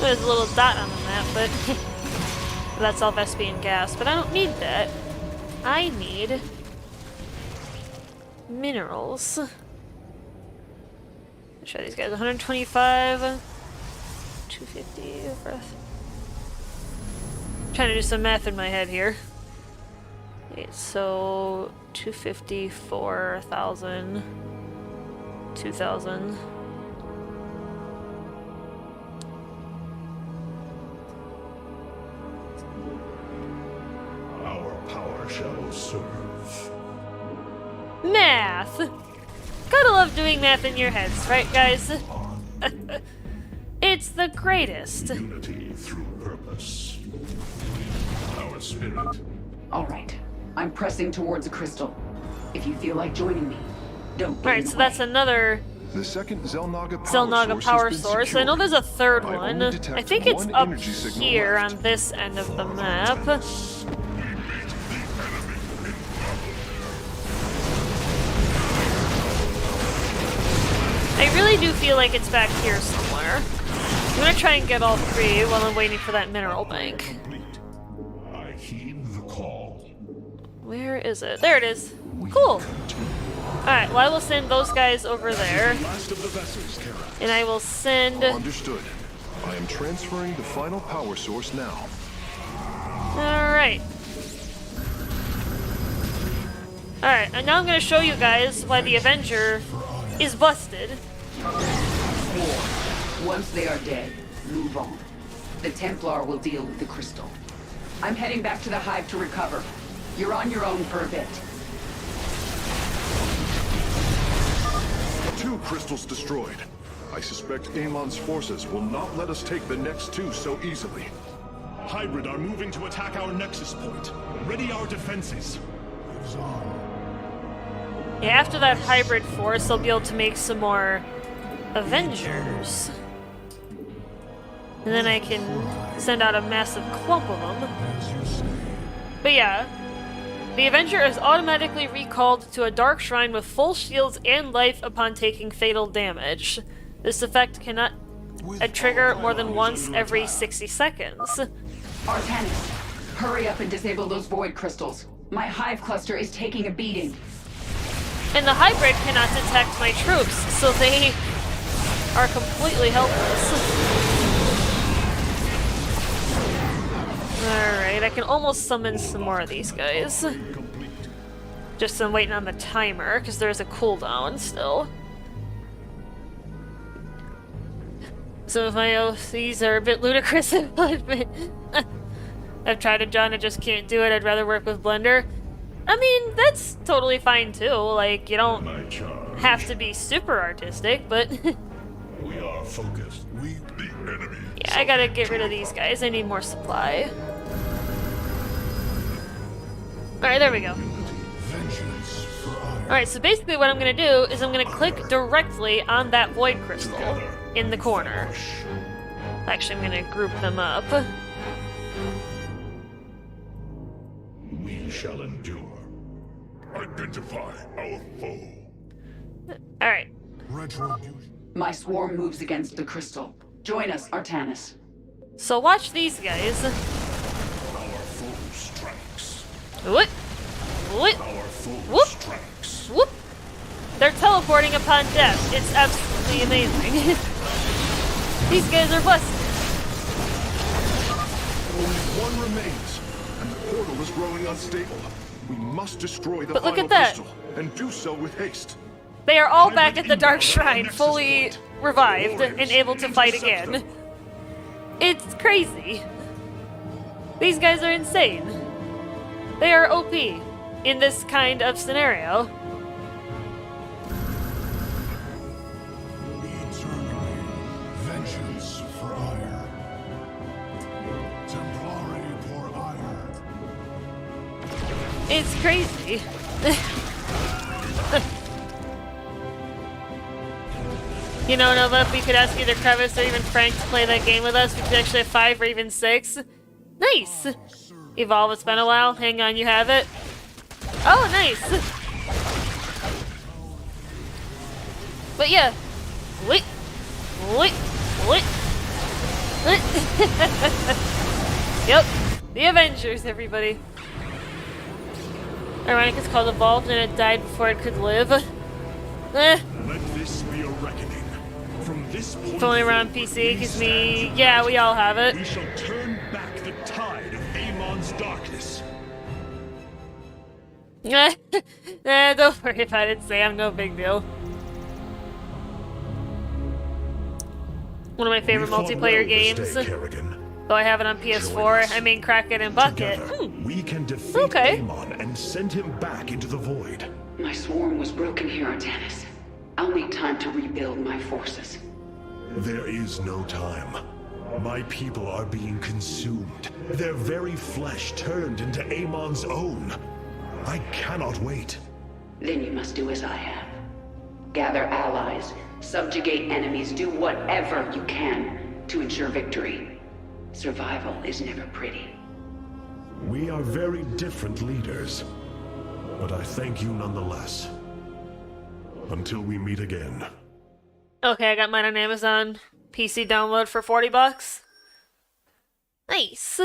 There's a little dot on the map, but that's all Vespian gas. But I don't need that. I need minerals. Let's try these guys. 125, 250 breath. Trying to do some math in my head here. Wait, so 250, 4,000, 2,000. Our power shall serve. Math! Gotta love doing math in your heads, right, guys? It's the greatest. Unity through purpose. Our spirit. All right. I'm pressing towards a crystal. If you feel like joining me, don't get Alright, so that's another The second Xel'Naga Xel'Naga power has been source. I secured. know there's a third I one. only detect I think it's one up energy signal here left. on this end of the map. I really do feel like it's back here somewhere. I'm gonna try and get all three while I'm waiting for that mineral bank. Complete. I heed the call. Where is it? There it is. Cool. Alright, well I will send those guys over there. Last of the vessels, terrans. And I will send... Understood. I am transferring the final power source now. Alright. Alright, and now I'm gonna show you guys why the Avenger is busted. Once they are dead, move on. The Templar will deal with the crystal. I'm heading back to the hive to recover. You're on your own for a bit. 2 crystals destroyed. I suspect Amon's forces will not let us take the next 2 so easily. Hybrid are moving to attack our nexus point. Ready our defenses. Yeah, after that hybrid force, they'll be able to make some more Avengers. And then I can send out a massive clump of them. But yeah, the Avenger is automatically recalled to a dark shrine with full shields and life upon taking fatal damage. This effect cannot trigger more than once every 60 seconds. Artanis, hurry up and disable those void crystals. My hive cluster is taking a beating. And the hybrid cannot detect my troops, so they are completely helpless. Alright, I can almost summon some more of these guys. Just I'm waiting on the timer, because there's a cooldown still. Some of my OCs are a bit ludicrous, I'll admit. I've tried it, John, I just can't do it. I'd rather work with Blender. I mean, that's totally fine too. Like, you don't have to be super artistic, but... We are focused. We the enemy. Yeah, I gotta get rid of these guys. I need more supply. Alright, there we go. Alright, so basically what I'm gonna do is I'm gonna click directly on that void crystal in the corner. Actually, I'm gonna group them up. We shall endure. Identify our foe. Alright. My swarm moves against the crystal. Join us, Artanis. So watch these guys. Our foe strikes. What? What? Our foe Whoop. strikes. Whoop! They're teleporting upon death. It's absolutely amazing. These guys are busted. Only 1 remains, and the portal is growing unstable. We must destroy the But look final at that. crystal, and do so with haste. They are all back at the Dark Shrine, fully revived and Warriors, able to fight intercept again. them. It's crazy. These guys are insane. They are OP in this kind of scenario. Eternally, vengeance for ire. Templari por ire. It's crazy. You know, Nova, if we could ask either Crevice or even Frank to play that game with us, we could actually have 5 or even 6. Nice! Evolve, it's been a while. Hang on, you have it. Oh, nice! But yeah. Wait. Avengers, everybody. Ironic, it's called Evolved and it died before it could live. Let this be a reckoning. From this point It's only around PC, because yeah, we all have it. we shall turn back the tide of Amon's darkness. Don't worry about it, Sam. No big deal. One of my favorite multiplayer games. Though I have it on PS4. I mean, Kraken and Bucket. Together, we can defeat Amon and send him back into the void. My swarm was broken here, Artanis. I'll need time to rebuild my forces. There is no time. My people are being consumed. Their very flesh turned into Amon's own. I cannot wait. Then you must do as I have. Gather allies, subjugate enemies, do whatever you can to ensure victory. Survival is never pretty. We are very different leaders, but I thank you nonetheless. Until we meet again. Okay, I got mine on Amazon. PC download for $40. Nice.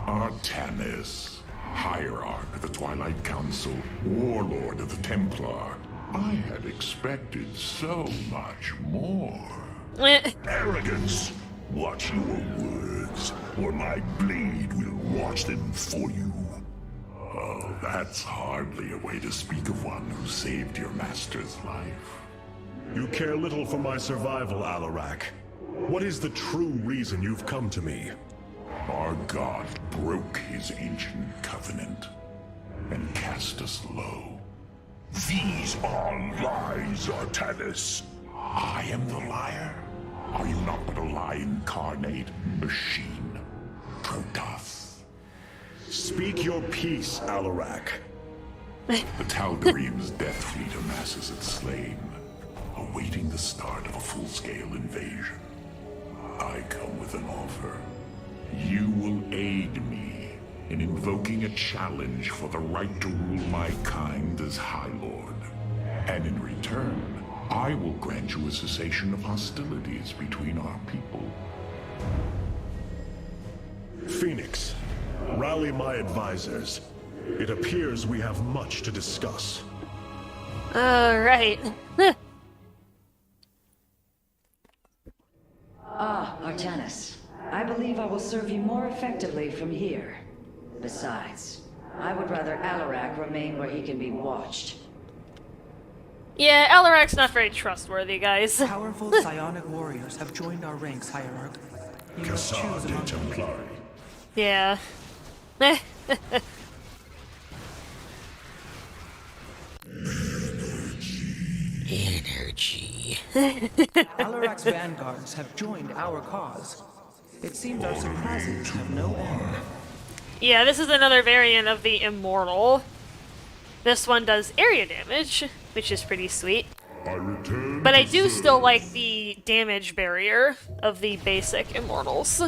Artanis, Hierarch of the Twilight Council, Warlord of the Templar. I had expected so much more. Arrogance! Watch your words, or my blade will watch them for you. Oh, that's hardly a way to speak of one who saved your master's life. You care little for my survival, Alarak. What is the true reason you've come to me? Our god broke his ancient covenant and cast us low. These are lies, Artanis. I am the liar? Are you not but a lie incarnate, machine? Protoss. Speak your peace, Alarak. The Taldarim's death fleet amasses its slain, awaiting the start of a full-scale invasion. I come with an offer. You will aid me in invoking a challenge for the right to rule my kind as High Lord. And in return, I will grant you a cessation of hostilities between our people. Phoenix, rally my advisors. It appears we have much to discuss. Alright. Artanis. I believe I will serve you more effectively from here. Besides, I would rather Alarak remain where he can be watched. Yeah, Alarak's not very trustworthy, guys. Powerful psionic warriors have joined our ranks, Hierarch. You must choose among them. Yeah. Energy. Alarak's vanguards have joined our cause. It seems our surprises have no end. Yeah, this is another variant of the Immortal. This one does area damage, which is pretty sweet. But I do still like the damage barrier of the basic Immortals.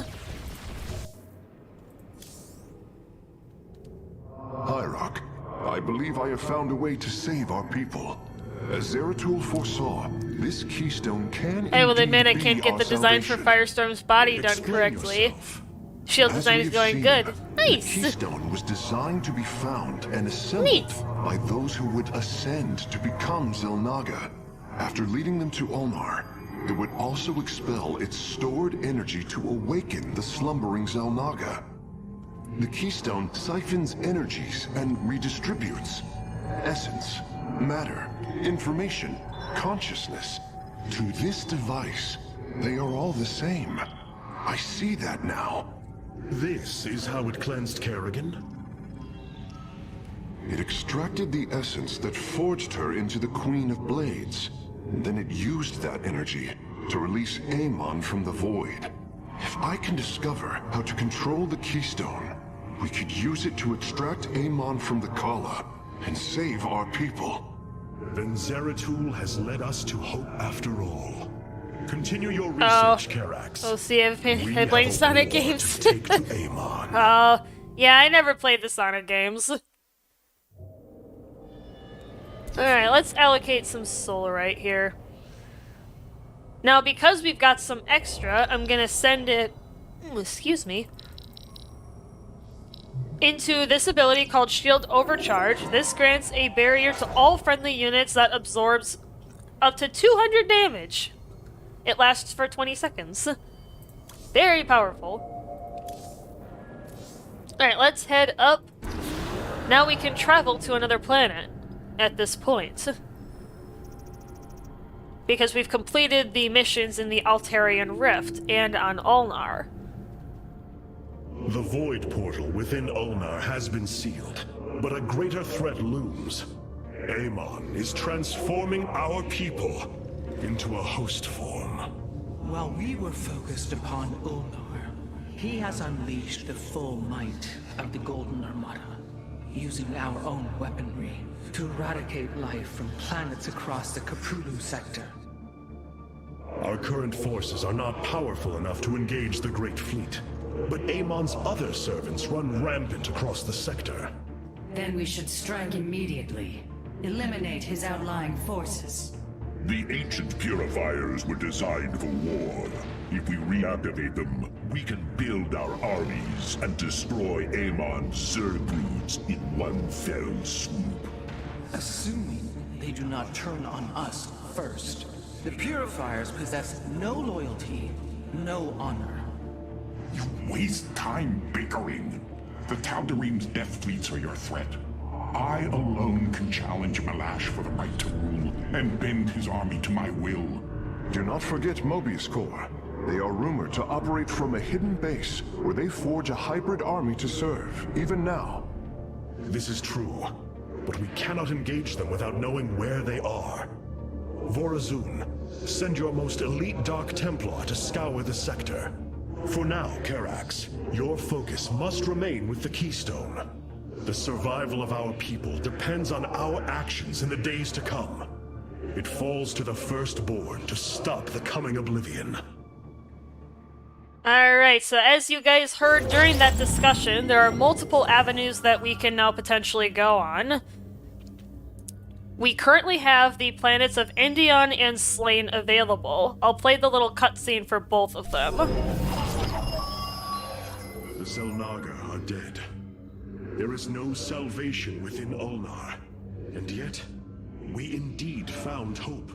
Hierarch, I believe I have found a way to save our people. As Zeratul foresaw, this keystone can I will admit I indeed can't be get the our design for salvation. Firestorm's body done Explain correctly. yourself. Shield As design is we've going seen, good. The Nice! keystone was designed to be found and assembled Neat. by those who would ascend to become Xel'Naga. After leading them to Ulnar, it would also expel its stored energy to awaken the slumbering Xel'Naga. The keystone siphons energies and redistributes essence, matter, information, consciousness. To this device, they are all the same. I see that now. This is how it cleansed Kerrigan? It extracted the essence that forged her into the Queen of Blades. Then it used that energy to release Amon from the void. If I can discover how to control the Keystone, we could use it to extract Amon from the Kala and save our people. Then Zeratul has led us to hope after all. Continue your research, Karax. Oh, see, I've We been have playing a Sonic war games. to take to Amon. Oh, yeah, I never played the Sonic games. Alright, let's allocate some solarite here. Now, because we've got some extra, I'm gonna send it... excuse me. Into this ability called Shield Overcharge. This grants a barrier to all friendly units that absorbs up to 200 damage. It lasts for 20 seconds. Very powerful. Alright, let's head up. Now we can travel to another planet at this point. Because we've completed the missions in the Altarian Rift and on Ulnar. The void portal within Ulnar has been sealed, but a greater threat looms. Amon is transforming our people into a host form. While we were focused upon Ulnar, he has unleashed the full might of the Golden Armada, using our own weaponry to eradicate life from planets across the Kaprulu sector. Our current forces are not powerful enough to engage the Great Fleet, but Amon's other servants run rampant across the sector. Then we should strike immediately. Eliminate his outlying forces. The ancient purifiers were designed for war. If we reactivate them, we can build our armies and destroy Amon's Zerg broods in one fell swoop. Assuming they do not turn on us first. The Purifiers possess no loyalty, no honor. You waste time bickering. The Taldarim's death fleets are your threat. I alone can challenge Malash for the right to rule and bend his army to my will. Do not forget Mobius Corps. They are rumored to operate from a hidden base where they forge a hybrid army to serve, even now. This is true, but we cannot engage them without knowing where they are. Vorazun, send your most elite Dark Templar to scour the sector. For now, Karax, your focus must remain with the Keystone. The survival of our people depends on our actions in the days to come. It falls to the Firstborn to stop the coming oblivion. Alright, so as you guys heard during that discussion, there are multiple avenues that we can now potentially go on. We currently have the planets of Endion and Slain available. I'll play the little cutscene for both of them. The Xel'Naga are dead. There is no salvation within Ulnar, and yet, we indeed found hope.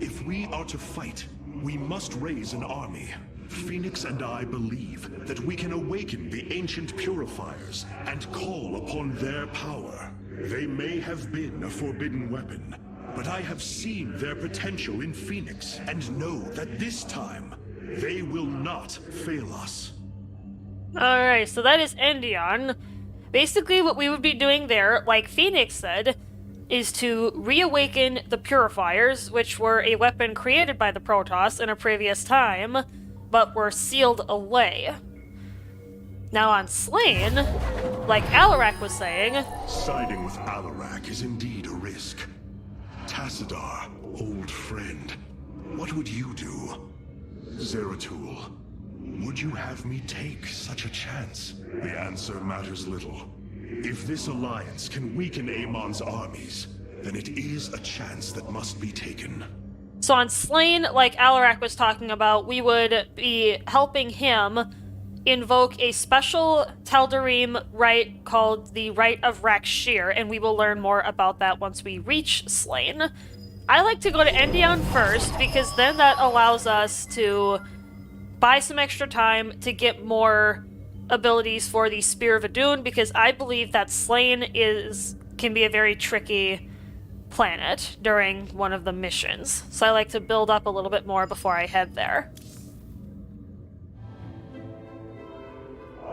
If we are to fight, we must raise an army. Phoenix and I believe that we can awaken the ancient purifiers and call upon their power. They may have been a forbidden weapon, but I have seen their potential in Phoenix and know that this time, they will not fail us. Alright, so that is Endion. Basically, what we would be doing there, like Phoenix said, is to reawaken the Purifiers, which were a weapon created by the Protoss in a previous time, but were sealed away. Now on Slain, like Alarak was saying... Siding with Alarak is indeed a risk. Tassadar, old friend, what would you do? Zeratul, would you have me take such a chance? The answer matters little. If this alliance can weaken Amon's armies, then it is a chance that must be taken. So on Slain, like Alarak was talking about, we would be helping him invoke a special Taldarim rite called the Rite of Rakshir, and we will learn more about that once we reach Slain. I like to go to Endion first, because then that allows us to buy some extra time to get more abilities for the Spear of Adun, because I believe that Slain can be a very tricky planet during one of the missions. So I like to build up a little bit more before I head there.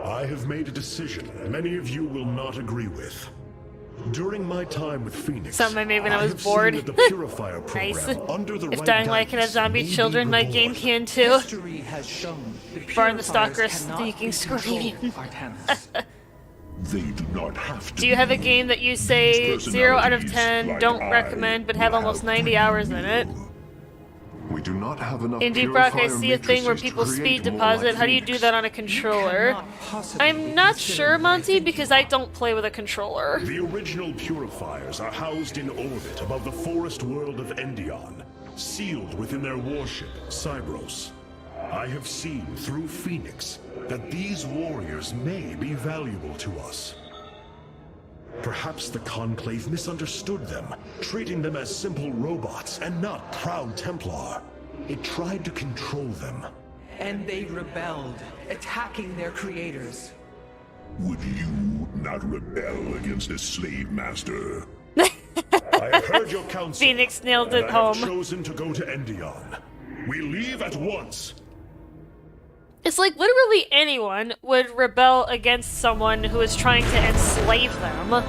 I have made a decision many of you will not agree with. During my time with Phoenix, Something I made when I was have bored. seen that the Purifier Nice. program under the If right dying like it has guidance zombie may be children, my game rewarded. can too. History has shown the Burn the Purifiers Stalkers, cannot sneaking, be screaming. controlled, Artanis. They do not have to. Do you have a game that you say These 0 out of personalities, 10, like don't I, recommend, but have will almost have 90 free hours in it? will. We do not have enough In Deep Rock, I purifier see a thing where matrices to people create speed more deposit. like How do you do Phoenix. that on a controller? Cannot possibly I'm be not considered sure, what I Monty, think because you I are. don't play with a controller. The original purifiers are housed in orbit above the forest world of Endion, sealed within their warship, Cybros. I have seen through Phoenix that these warriors may be valuable to us. Perhaps the Conclave misunderstood them, treating them as simple robots and not proud Templar. It tried to control them. And they rebelled, attacking their creators. Would you not rebel against a slave master? I have heard your counsel. Phoenix nailed it and I home. have chosen to go to Endion. We leave at once. It's like literally anyone would rebel against someone who is trying to enslave them.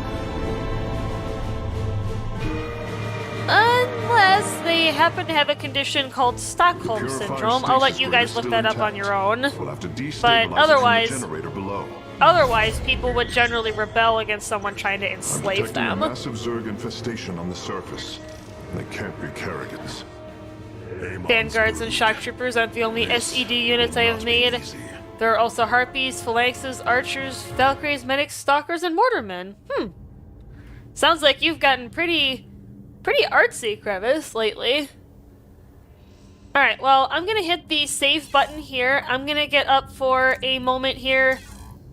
Unless they happen to have a condition called Stockholm Purifier Syndrome. I'll let stasis you grid guys is look still that up on intact. your own. We'll have to destabilize But it from otherwise- the generator below. Otherwise, people would generally rebel against someone trying to I'm enslave detecting a them. massive Zerg infestation on the surface. They can't be Kerrigans. Vanguards and shock troopers aren't the only SED units I have made. There are also harpies, phalanxes, archers, valkyries, medics, stalkers, and mortarmen. Sounds like you've gotten pretty artsy, Crevice, lately. Alright, well, I'm gonna hit the save button here. I'm gonna get up for a moment here,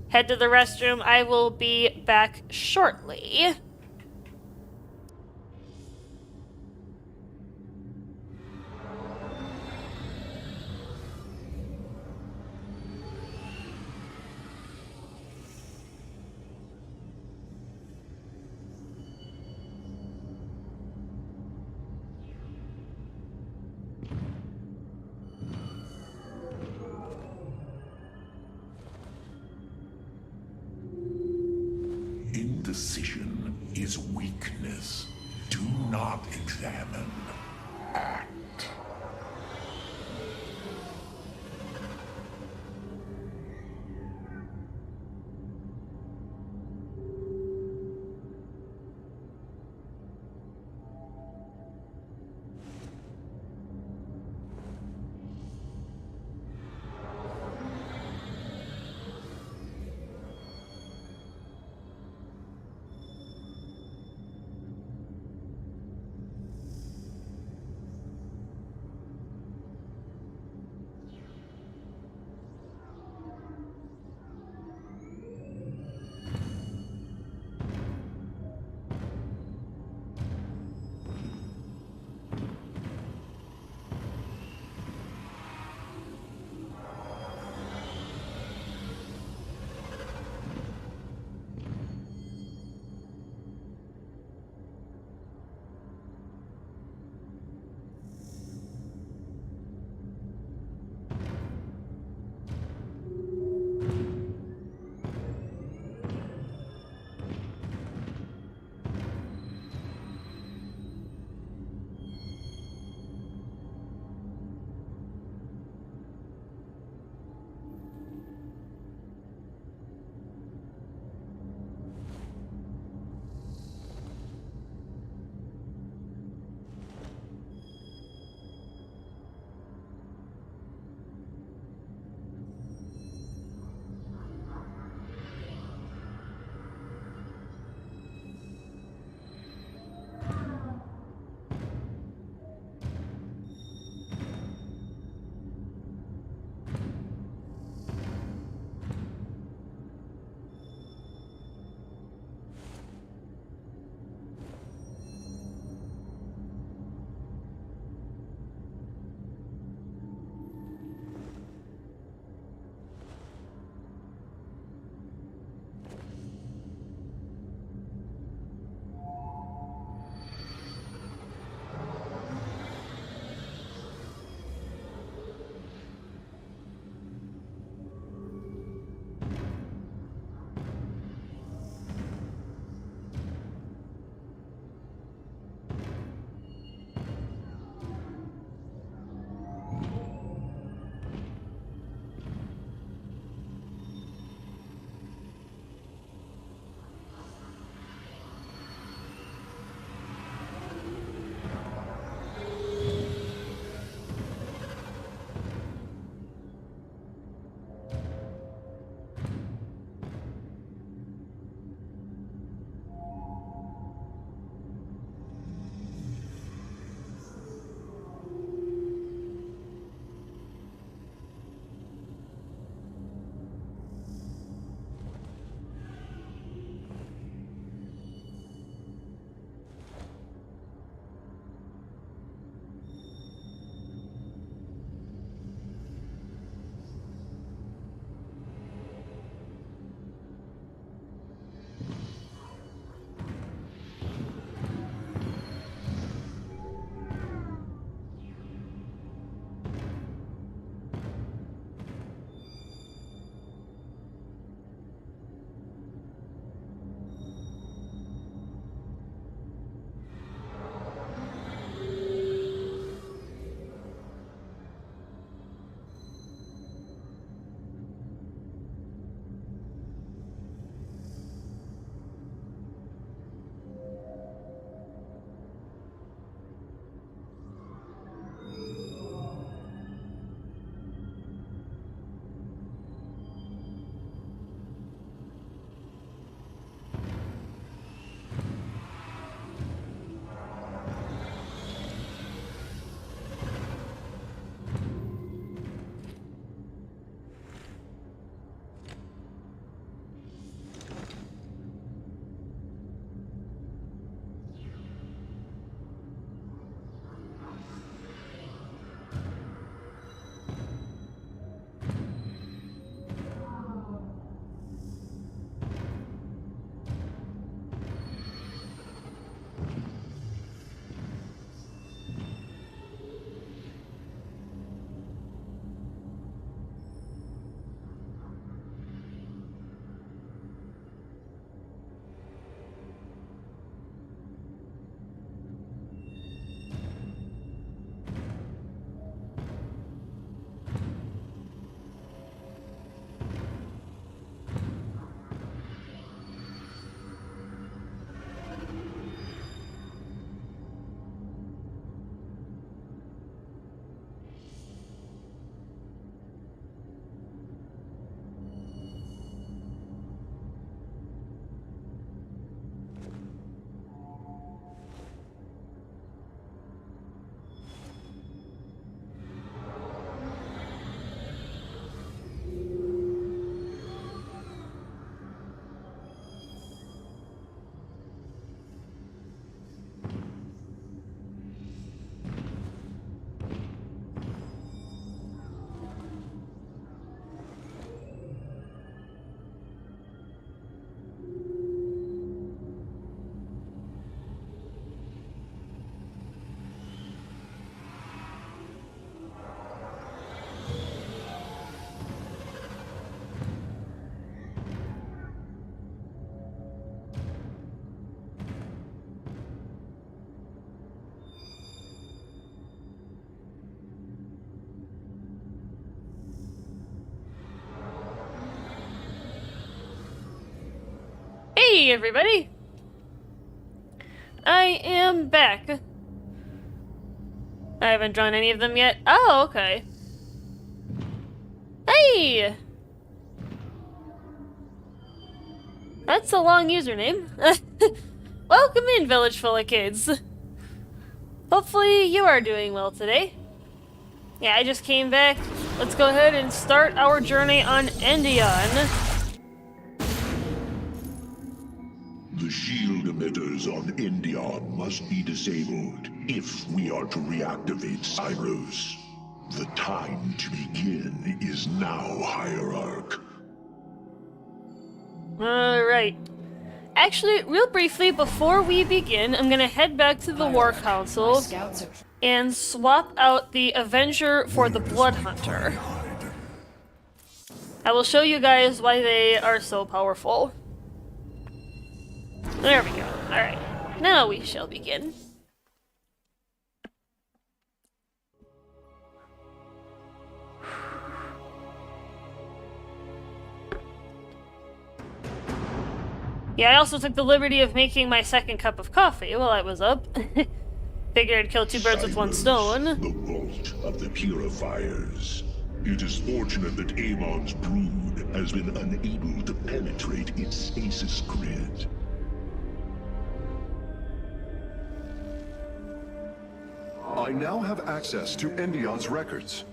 head to the restroom. I will be back shortly. Indecision is weakness. Do not examine. Act. Hey, everybody! I am back. I haven't drawn any of them yet. Oh, okay. Hey! That's a long username. Welcome in, village full of kids. Hopefully you are doing well today. Yeah, I just came back. Let's go ahead and start our journey on Endion. The shield emitters on Endion must be disabled if we are to reactivate Cyros. The time to begin is now, Hierarch. Alright. Actually, real briefly, before we begin, I'm gonna head back to the War Council and swap out the Avenger for the Blood Hunter. I will show you guys why they are so powerful. There we go. Alright. Now we shall begin. Yeah, I also took the liberty of making my second cup of coffee while I was up. Figured I'd kill two birds with one stone. The vault of the purifiers. It is fortunate that Amon's brood has been unable to penetrate its stasis grid. I now have access to Endion's records.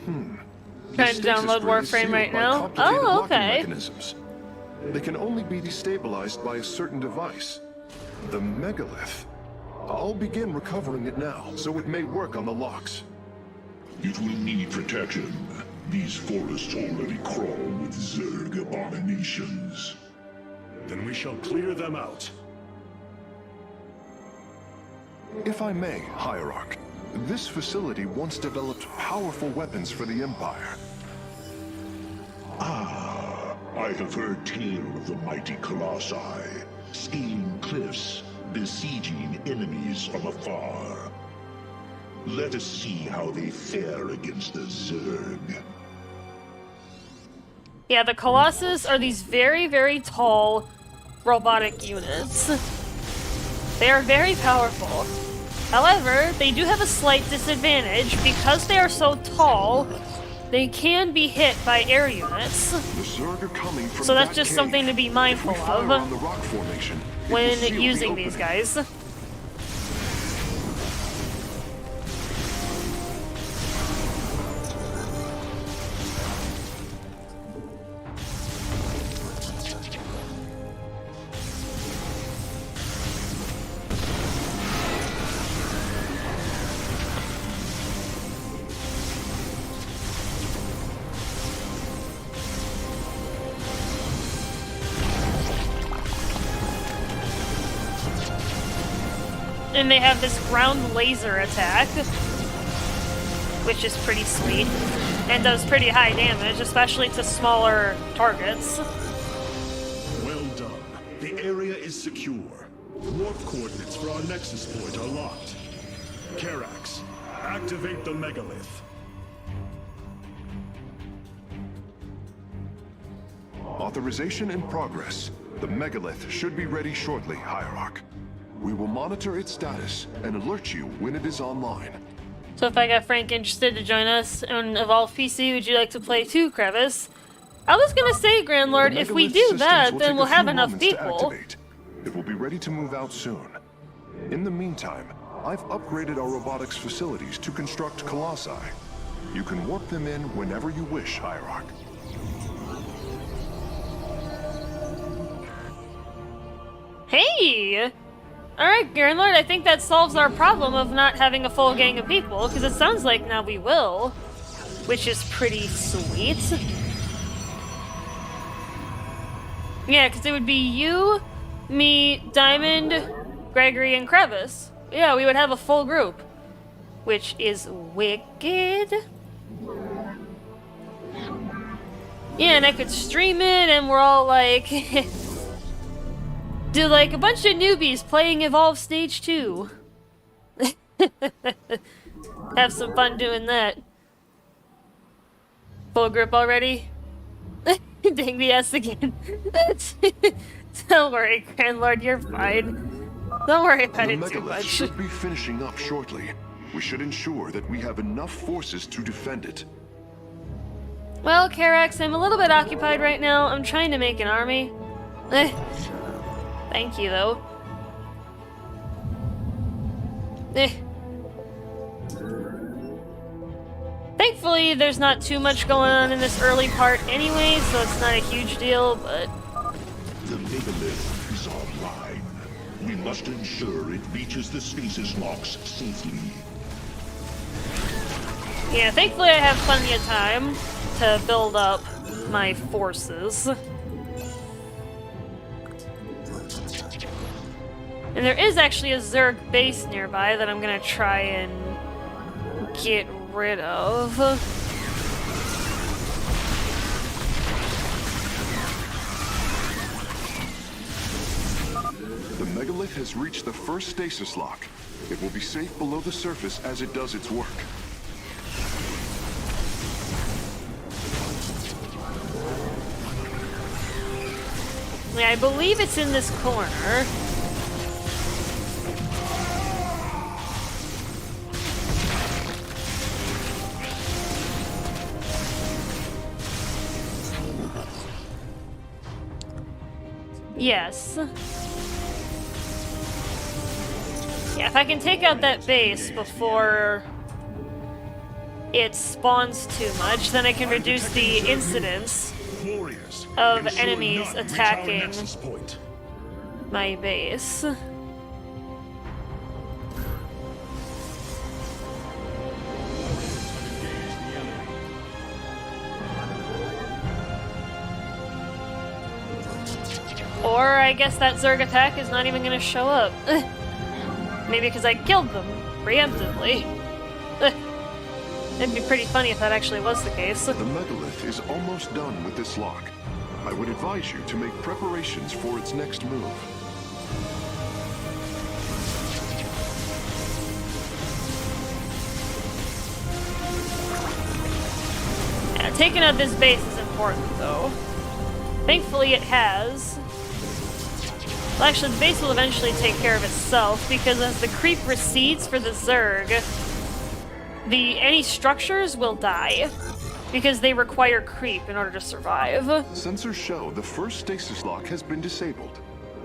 Trying to download Warframe right now. Oh, okay. Mechanisms. They can only be destabilized by a certain device. The megalith. I'll begin recovering it now, so it may work on the locks. It will need protection. These forests already crawl with Zerg abominations. Then we shall clear them out. If I may, Hierarch, this facility once developed powerful weapons for the Empire. I have heard tale of the mighty Colossi, scaling cliffs, besieging enemies from afar. Let us see how they fare against the Zerg. Yeah, the Colossus are these very, very tall robotic units. They are very powerful. However, they do have a slight disadvantage. Because they are so tall, they can be hit by air units. The Zerg are coming from So that's that just cave. something to be mindful If we fire of on the rock formation, it will when seal the using these opening. guys. And they have this ground laser attack, which is pretty sweet, and does pretty high damage, especially to smaller targets. Well done. The area is secure. Warp coordinates for our nexus point are locked. Karax, activate the megalith. Authorization in progress. The megalith should be ready shortly, Hierarch. We will monitor its status and alert you when it is online. So if I got Frank interested to join us on Evolve PC, would you like to play too, Crevice? I was gonna say, Grand Lord, The if we megalith do systems that, will then take we'll a have few enough moments to people. activate. It will be ready to move out soon. In the meantime, I've upgraded our robotics facilities to construct colossi. You can warp them in whenever you wish, Hierarch. Hey! Alright, Grand Lord, I think that solves our problem of not having a full gang of people, because it sounds like now we will, which is pretty sweet. Yeah, because it would be you, me, Diamond, Gregory, and Crevice. Yeah, we would have a full group, which is wicked. Yeah, and I could stream it, and we're all like... do like a bunch of newbies playing Evolve Stage 2. Have some fun doing that. Full grip already? Dang the S again. Don't worry, Grand Lord, you're fine. Don't worry about The it too megalith much. should be finishing up shortly. We should ensure that we have enough forces to defend it. Well, Karax, I'm a little bit occupied right now. I'm trying to make an army. Thank you, though. Thankfully, there's not too much going on in this early part anyway, so it's not a huge deal, but... The megalith is online. We must ensure it reaches the stasis locks safely. Yeah, thankfully I have plenty of time to build up my forces. And there is actually a Zerg base nearby that I'm gonna try and get rid of. The megalith has reached the first stasis lock. It will be safe below the surface as it does its work. Yeah, I believe it's in this corner. Yes. Yeah, if I can take out that base before it spawns too much, then I can reduce the incidence Warriors, of ensure enemies none reach our attacking nexus point. my base. Or I guess that Zerg attack is not even going to show up. Maybe because I killed them preemptively. It'd be pretty funny if that actually was the case. The megalith is almost done with this lock. I would advise you to make preparations for its next move. Yeah, taking out this base is important, though. Thankfully it has. Well, actually, the base will eventually take care of itself, because as the creep recedes for the Zerg, any structures will die, because they require creep in order to survive. Sensors show the first stasis lock has been disabled.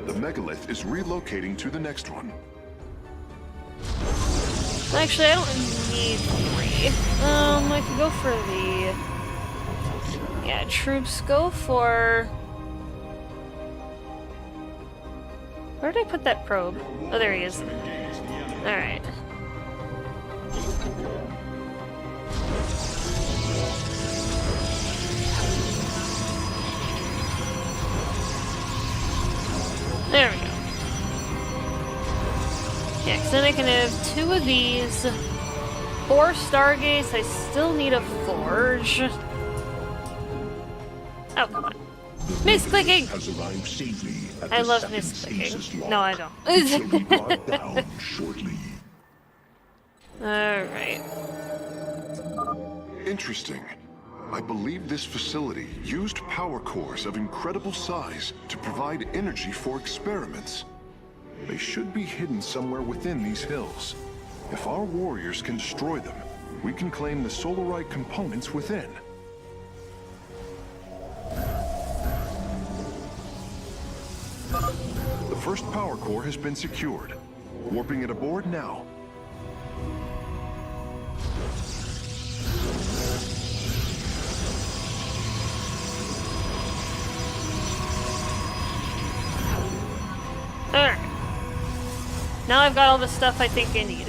The megalith is relocating to the next one. Actually, I don't need 3. I could go for the... Yeah, troops, go for... Where did I put that probe? Oh, there he is. Alright. There we go. Yeah, because then I can have 2 of these. 4 Stargates. I still need a Forge. Oh, come on. Misclicking! Has arrived safely at I the love second stasis misclicking. lock. No, I don't. It shall be brought down shortly. Alright. Interesting. I believe this facility used power cores of incredible size to provide energy for experiments. They should be hidden somewhere within these hills. If our warriors can destroy them, we can claim the solarite components within. The first power core has been secured. Warping it aboard now. Alright. Now I've got all the stuff I think I need.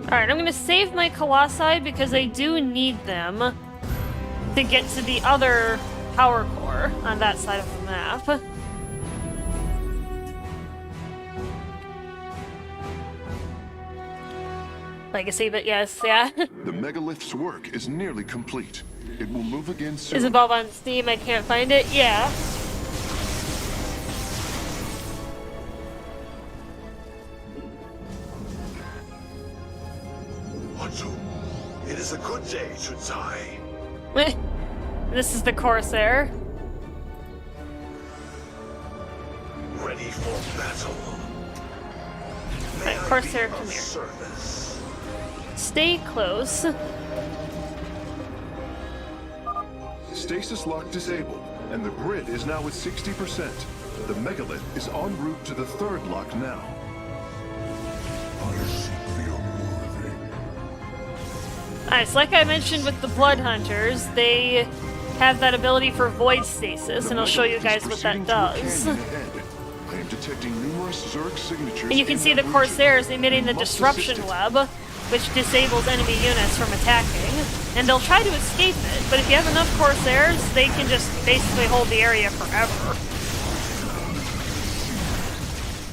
Alright, I'm gonna save my Colossi because I do need them to get to the other power core on that side of the map. Legacy, but yes, yeah. The megalith's work is nearly complete. It will move again soon. Is it Valve on Steam? I can't find it. Yeah. It is a good day to die. This is the Corsair. Ready for battle. Alright, Corsair, come here. Service. Stay close. Stasis lock disabled, and the grid is now at 60%. The megalith is en route to the third lock now. I seek the unworthy. Alright, so like I mentioned with the Blood Hunters, they have that ability for void stasis, and I'll show you guys what that does. I am detecting numerous Zerg signatures. And you can see the Corsairs emitting the disruption web, which disables enemy units from attacking. And they'll try to escape it, but if you have enough Corsairs, they can just basically hold the area forever.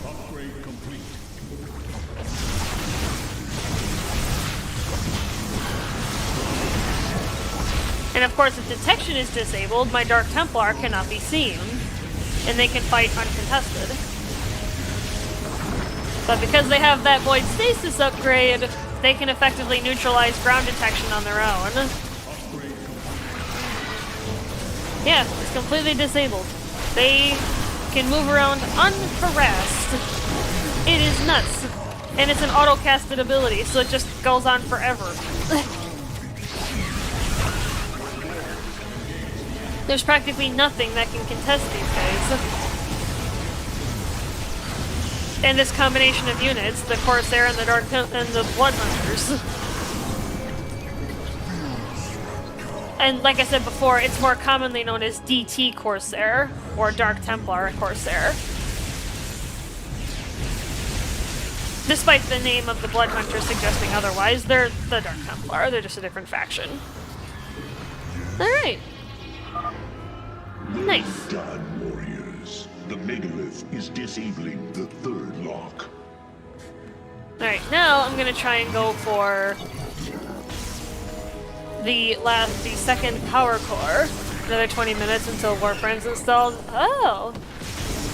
Upgrade complete. And of course, if detection is disabled, my Dark Templar cannot be seen, and they can fight uncontested. But because they have that Void Stasis upgrade, they can effectively neutralize ground detection on their own. Yeah, it's completely disabled. They can move around unharassed. It is nuts. And it's an auto-casted ability, so it just goes on forever. There's practically nothing that can contest these guys. And this combination of units, the Corsair and the and the Blood Hunters. And like I said before, it's more commonly known as DT Corsair, or Dark Templar Corsair. Despite the name of the Blood Hunter suggesting otherwise, they're the Dark Templar, they're just a different faction. Alright. Nice. Done, warriors. The megalith is disabling the third lock. Alright, now I'm gonna try and go for the second power core. Another 20 minutes until Warframe's installed. Oh!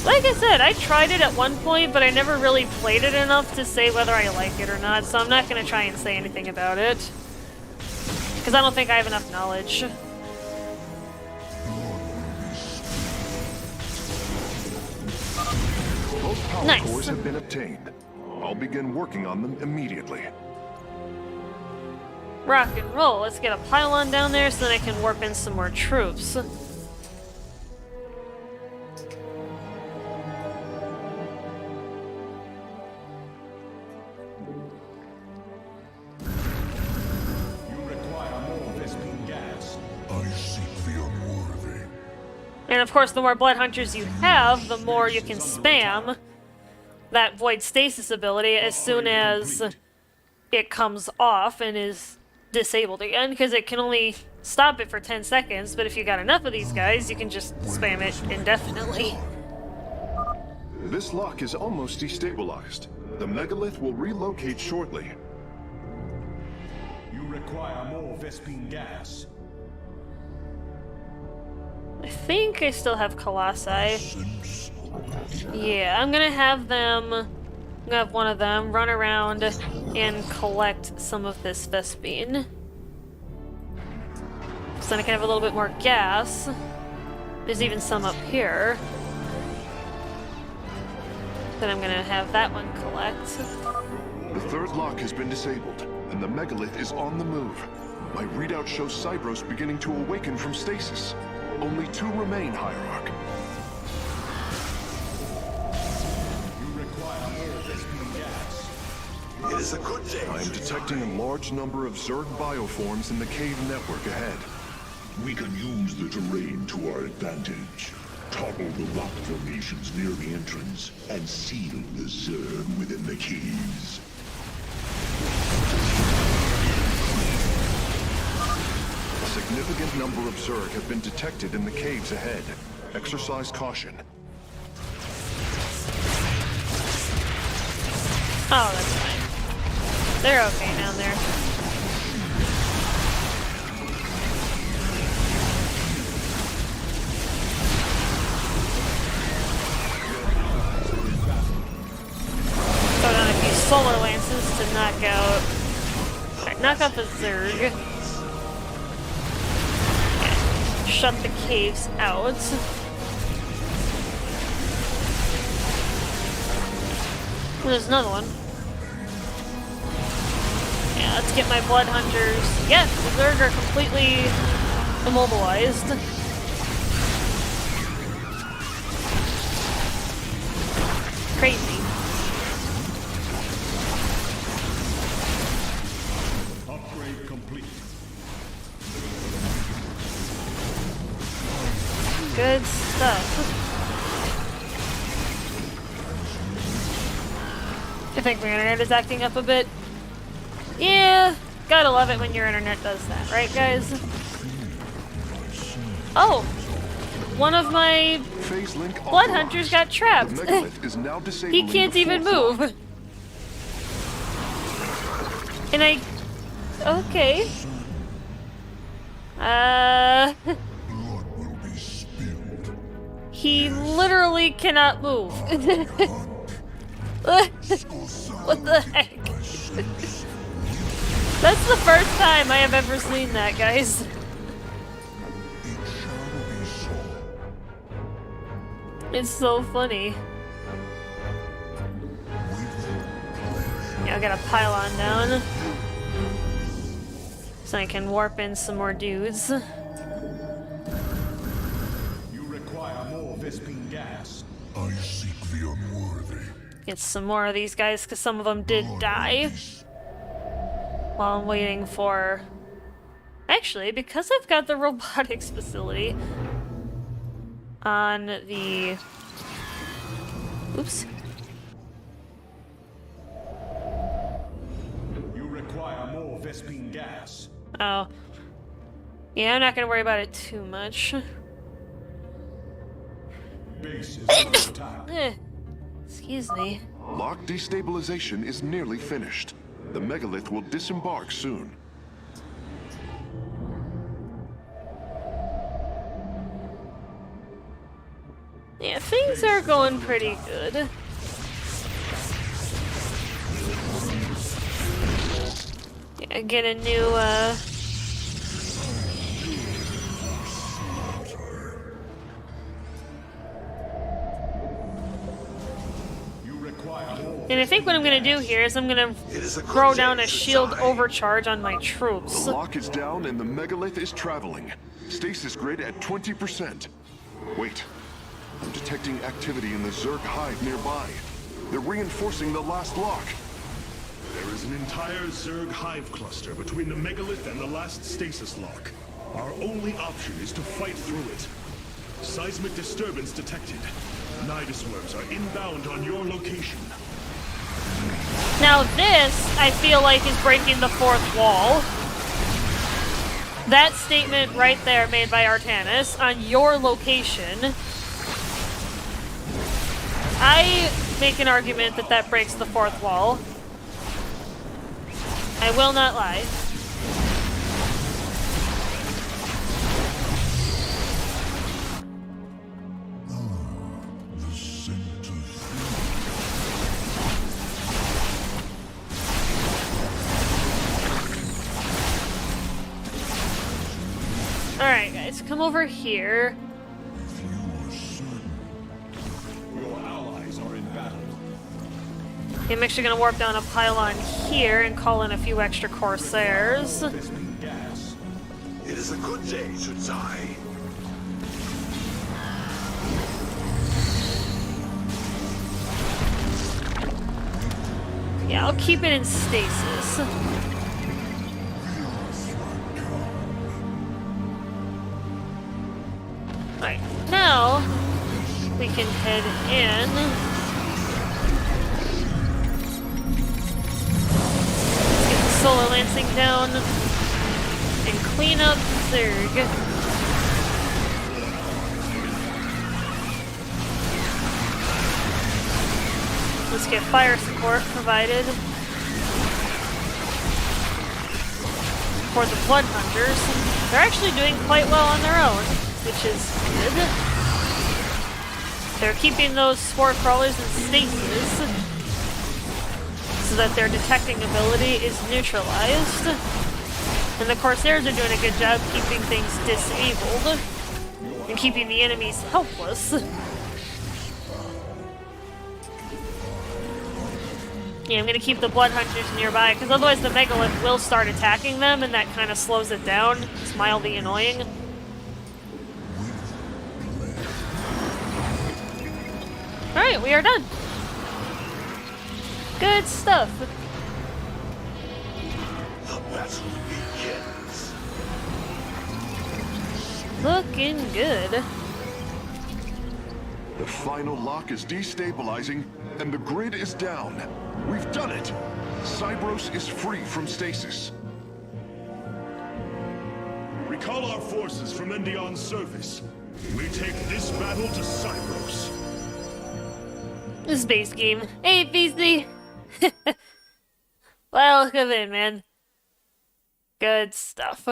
Like I said, I tried it at one point, but I never really played it enough to say whether I like it or not, so I'm not gonna try and say anything about it. Because I don't think I have enough knowledge. Both power Nice. cores have been obtained. I'll begin working on them immediately. Rock and roll. Let's get a pylon down there so then I can warp in some more troops. I seek the unworthy. And of course, the more Blood Hunters you have, the more you can spam that Void Stasis ability as soon as it comes off and is disabled again, because it can only stop it for 10 seconds, but if you got enough of these guys, you can just spam it indefinitely. This lock is almost destabilized. The megalith will relocate shortly. You require more Vespine gas. I think I still have Colossi. Yeah, I'm gonna have one of them run around and collect some of this Vespine. So then I can have a little bit more gas. There's even some up here. Then I'm gonna have that one collect. The third lock has been disabled, and the megalith is on the move. My readout shows Cybros beginning to awaken from stasis. Only 2 remain, Hierarch. You require more Vespine gas. It is a good day. I am detecting a large number of Zerg bioforms in the cave network ahead. We can use the terrain to our advantage. Topple the rock formations near the entrance and seal the Zerg within the caves. A significant number of Zerg have been detected in the caves ahead. Exercise caution. Oh, that's fine. They're okay down there. Throw down a few solar lances to knock out. Alright, knock off a Zerg. Shut the caves out. There's another one. Yeah, let's get my blood hunters. Yes, the Zerg are completely immobilized. Crazy. Upgrade complete. Good stuff. I think my internet is acting up a bit. Yeah, gotta love it when your internet does that, right guys? Oh! One of my blood hunters got trapped. He can't even move. And I... Okay. He literally cannot move. What the heck? That's the first time I have ever seen that, guys. It's so funny. Yeah, I got a pylon down. So I can warp in some more dudes. You require more Vespene gas. I seek the unworthy. Get some more of these guys, because some of them did die. While I'm waiting for... Actually, because I've got the robotics facility on the... Oops. You require more Vespene gas. Oh. Yeah, I'm not gonna worry about it too much. Base is under attack. Excuse me. Lock destabilization is nearly finished. The megalith will disembark soon. Yeah, things are going pretty good. Yeah, get a new, And I think what I'm gonna do here is I'm gonna throw down a shield overcharge on my troops. The lock is down and the megalith is traveling. Stasis grid at 20%. Wait. I'm detecting activity in the Zerg hive nearby. They're reinforcing the last lock. There is an entire Zerg hive cluster between the megalith and the last stasis lock. Our only option is to fight through it. Seismic disturbance detected. Nidus worms are inbound on your location. Now this, I feel like, is breaking the fourth wall. That statement right there made by Artanis on your location. I make an argument that that breaks the fourth wall. I will not lie. Alright guys, come over here. Your allies are in battle. I'm actually gonna warp down a pylon here and call in a few extra Corsairs. Vespene gas. It is a good day to die. Yeah, I'll keep it in stasis. Alright, now we can head in. Let's get the solar lancing down and clean up Zerg. Let's get fire support provided for the blood hunters. They're actually doing quite well on their own, which is good. They're keeping those spore crawlers in stasis. So that their detecting ability is neutralized. And the Corsairs are doing a good job keeping things disabled and keeping the enemies helpless. Yeah, I'm gonna keep the Blood Hunters nearby, because otherwise the Megalith will start attacking them, and that kind of slows it down. It's mildly annoying. Alright, we are done. Good stuff. The battle begins. Looking good. The final lock is destabilizing, and the grid is down. We've done it! Cybros is free from stasis. Recall our forces from Endion's surface. We take this battle to Cybros. Space game. Hey, BC! Well, come in, man. Good stuff.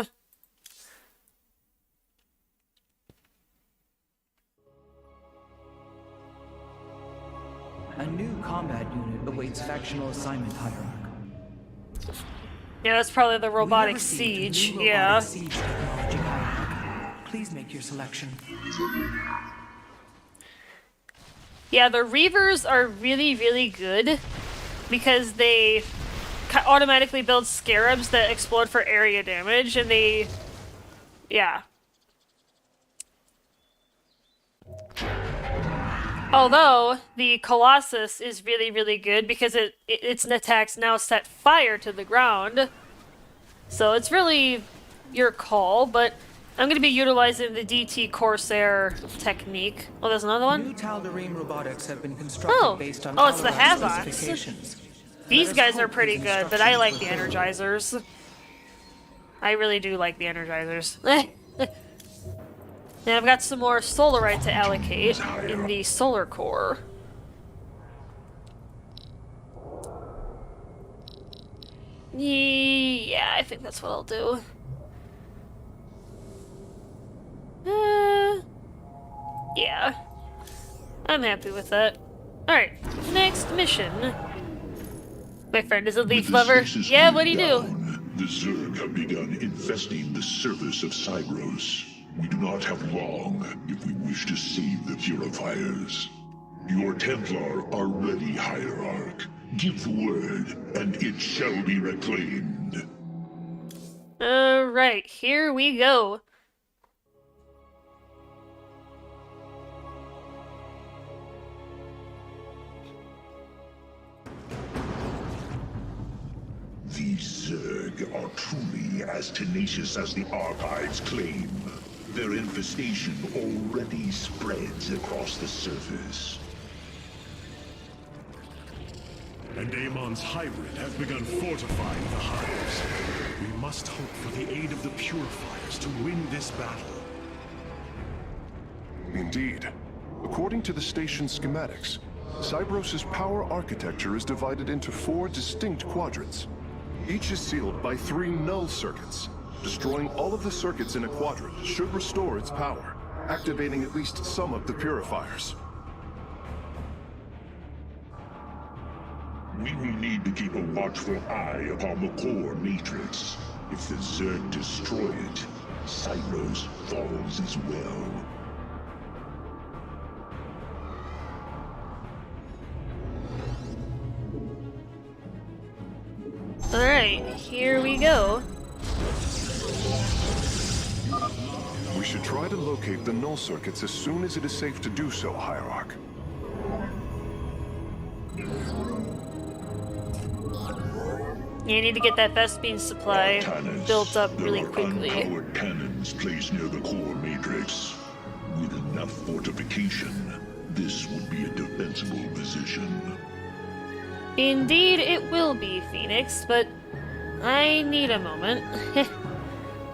A new combat unit awaits factional assignment, Hierarch. Yeah, that's probably the robotic siege. Yeah. Siege technology, Hierarch. Please make your selection. Yeah, the Reavers are really, really good because they automatically build scarabs that explode for area damage, and they... yeah. Although, the Colossus is really, really good because its attacks now set fire to the ground. So it's really your call, but I'm going to be utilizing the DT Corsair technique. Oh, there's another one? New Taldarim robotics have been constructed based on it's the Allied Havocs. specifications. These Let us guys are hope pretty these good, but I like the instructions Energizers. I really do like the Energizers. And I've got some more Solarite to allocate in the Solar Core. Yeah, I think that's what I'll do. Yeah. I'm happy with that. Alright, next mission. My friend is a leaf lover. Yeah, what'd he do? The Zerg have begun infesting the surface of Cybros. We do not have long if we wish to save the Purifiers. Your Templar are ready, Hierarch. Give the word, and it shall be reclaimed. Alright, here we go. These Zerg are truly as tenacious as the archives claim. Their infestation already spreads across the surface. And Amon's hybrid has begun fortifying the hives. We must hope for the aid of the Purifiers to win this battle. Indeed. According to the station's schematics, Cybros' power architecture is divided into 4 distinct quadrants. Each is sealed by 3 null circuits. Destroying all of the circuits in a quadrant should restore its power, activating at least some of the purifiers. We will need to keep a watchful eye upon the core matrix. If the Zerg destroy it, Cybros falls as well. Alright, here we go. We should try to locate the null circuits as soon as it is safe to do so, Hierarch. You need to get that Vespine supply Artanis, built up really there are quickly. unpowered cannons placed near the core matrix. With enough fortification, this would be a defensible position. Indeed, it will be, Phoenix, but I need a moment.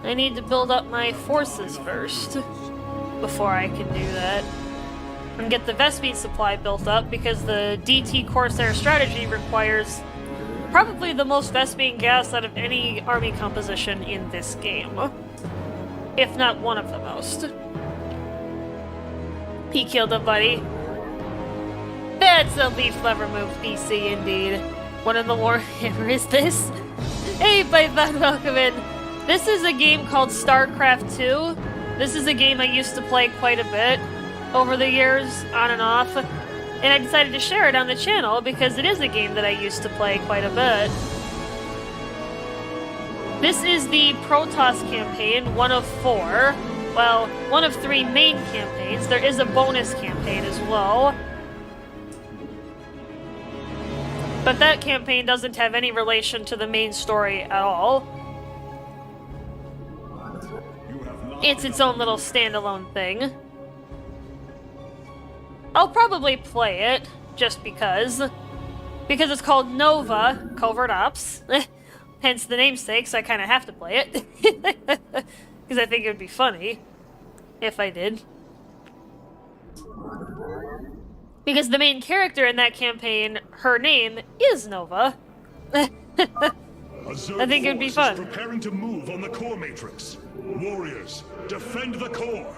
I need to build up my forces first before I can do that. And get the Vespine supply built up because the DT Corsair strategy requires probably the most Vespine gas out of any army composition in this game. If not one of the most. He killed a buddy. That's a leaf lever move, BC, indeed. What in the Warhammer is this? Hey, Python, welcome in. This is a game called Starcraft 2. This is a game I used to play quite a bit over the years, on and off. And I decided to share it on the channel because it is a game that I used to play quite a bit. This is the Protoss campaign, one of 4. Well, one of 3 main campaigns. There is a bonus campaign as well. But that campaign doesn't have any relation to the main story at all. It's its own little standalone thing. I'll probably play it, just because. Because it's called Nova, Covert Ops. Hence the namesake, so I kind of have to play it. Because I think it would be funny if I did. Because the main character in that campaign, her name is Nova. I think it would be fun. Preparing to move on the core matrix. Warriors, defend the core.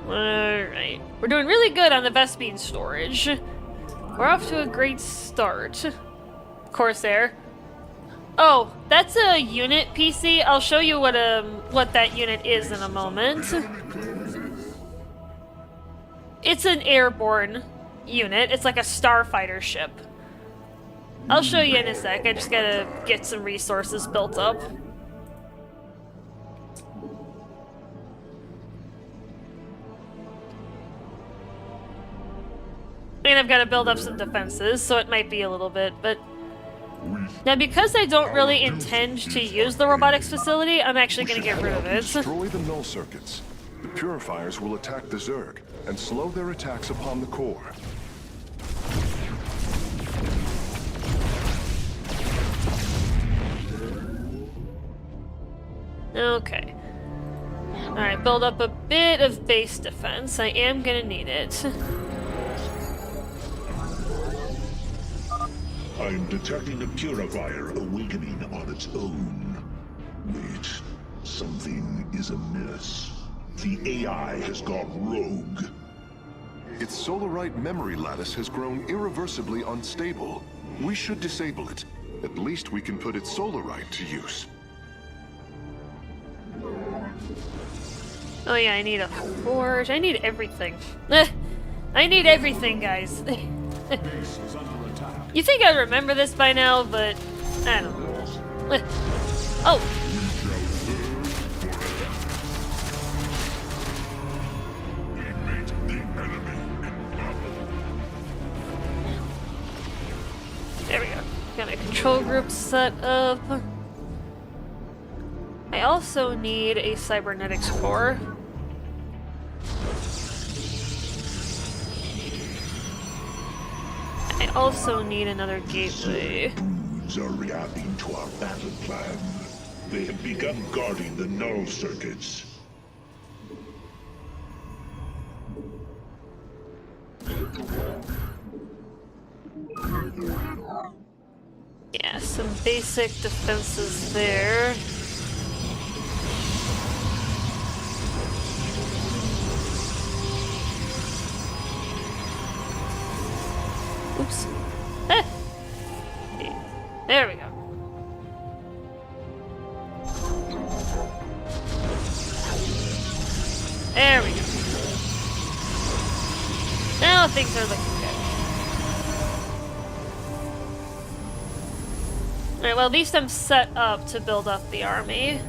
Alright. We're doing really good on the Vespene storage. We're off to a great start. Corsair. Oh, that's a unit PC. I'll show you what that unit is in a moment. It's an airborne unit. It's like a starfighter ship. I'll show you in a sec. I just gotta get some resources built up. And I've got to build up some defenses, so it might be a little bit, but... Now, because I don't really intend to use the robotics facility, I'm actually going to get rid of it. Destroy the null circuits. The purifiers will attack the Zerg and slow their attacks upon the core. Okay. Alright, build up a bit of base defense. I am going to need it. I'm detecting a purifier awakening on its own. Wait, something is amiss. The AI has gone rogue. Its Solarite memory lattice has grown irreversibly unstable. We should disable it. At least we can put its Solarite to use. Oh yeah, I need a forge. I need everything. I need everything, guys. You think I remember this by now, but I don't know. Oh! There we go. Got my control group set up. I also need a cybernetics core. I also need another gateway. Broods are reacting to our battle plan. They have begun guarding the null circuits. Yeah, some basic defenses there. Oops. Ah. There we go. There we go. Now things are looking good. Alright, well at least I'm set up to build up the army.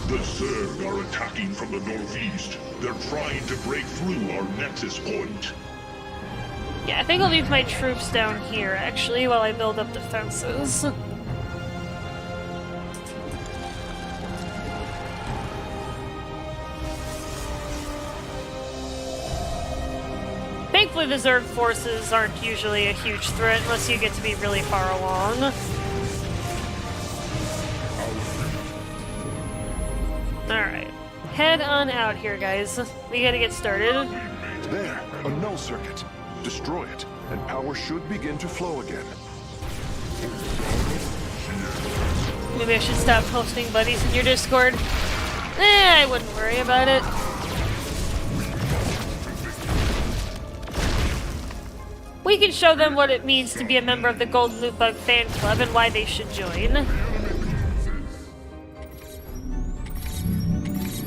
The Zerg are attacking from the northeast. They're trying to break through our nexus point. Yeah, I think I'll leave my troops down here, actually, while I build up defenses. Thankfully, the Zerg forces aren't usually a huge threat unless you get to be really far along. Alright. Head on out here, guys. We gotta get started. There, a null circuit. Destroy it, and power should begin to flow again. Maybe I should stop posting buddies in your Discord. I wouldn't worry about it. We can show them what it means to be a member of the Golden Loot Bug fan club and why they should join.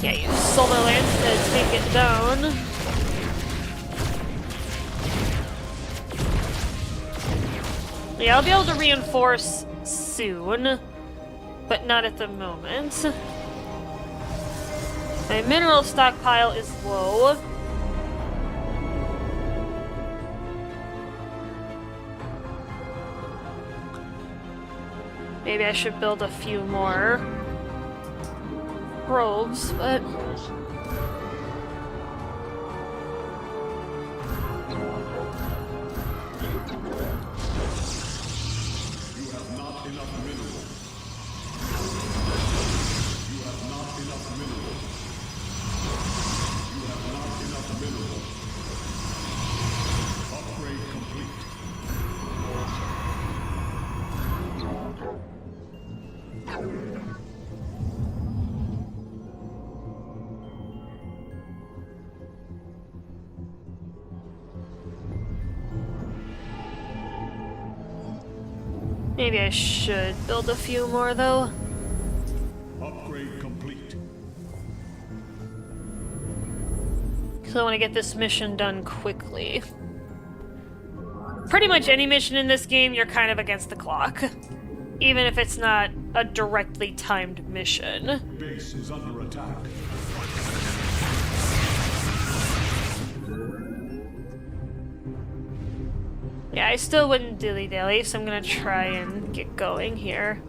Yeah, use Solar Lance to take it down. Yeah, I'll be able to reinforce soon, but not at the moment. My mineral stockpile is low. Maybe I should build a few more probes, but... Maybe I should build a few more, though. Upgrade complete. So I want to get this mission done quickly. Pretty much any mission in this game, you're kind of against the clock. Even if it's not a directly timed mission. Base is under attack. Yeah, I still wouldn't dilly-dally, so I'm gonna try and get going here.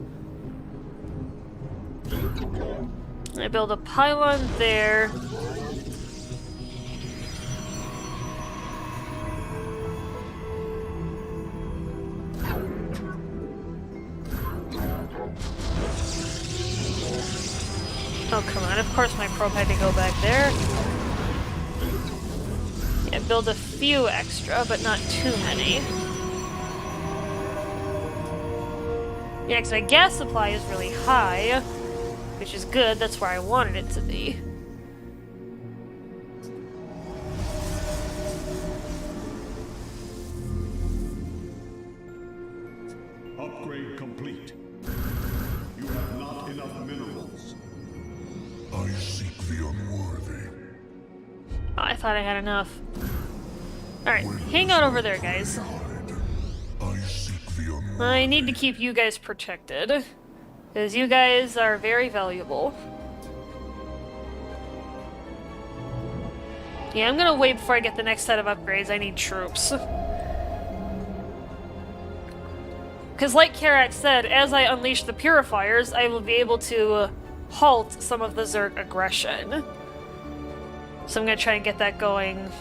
I build a pylon there. Oh, come on. Of course my probe had to go back there. Yeah, build a few extra, but not too many. Yeah, because my gas supply is really high, which is good. That's where I wanted it to be. Upgrade complete. You have not enough minerals. I seek the unworthy. Oh, I thought I had enough. Alright, hang out over there, guys. I seek the unworthy. I need to keep you guys protected, because you guys are very valuable. Yeah, I'm gonna wait before I get the next set of upgrades. I need troops. Because like Karak said, as I unleash the purifiers, I will be able to halt some of the Zerg aggression. So I'm gonna try and get that going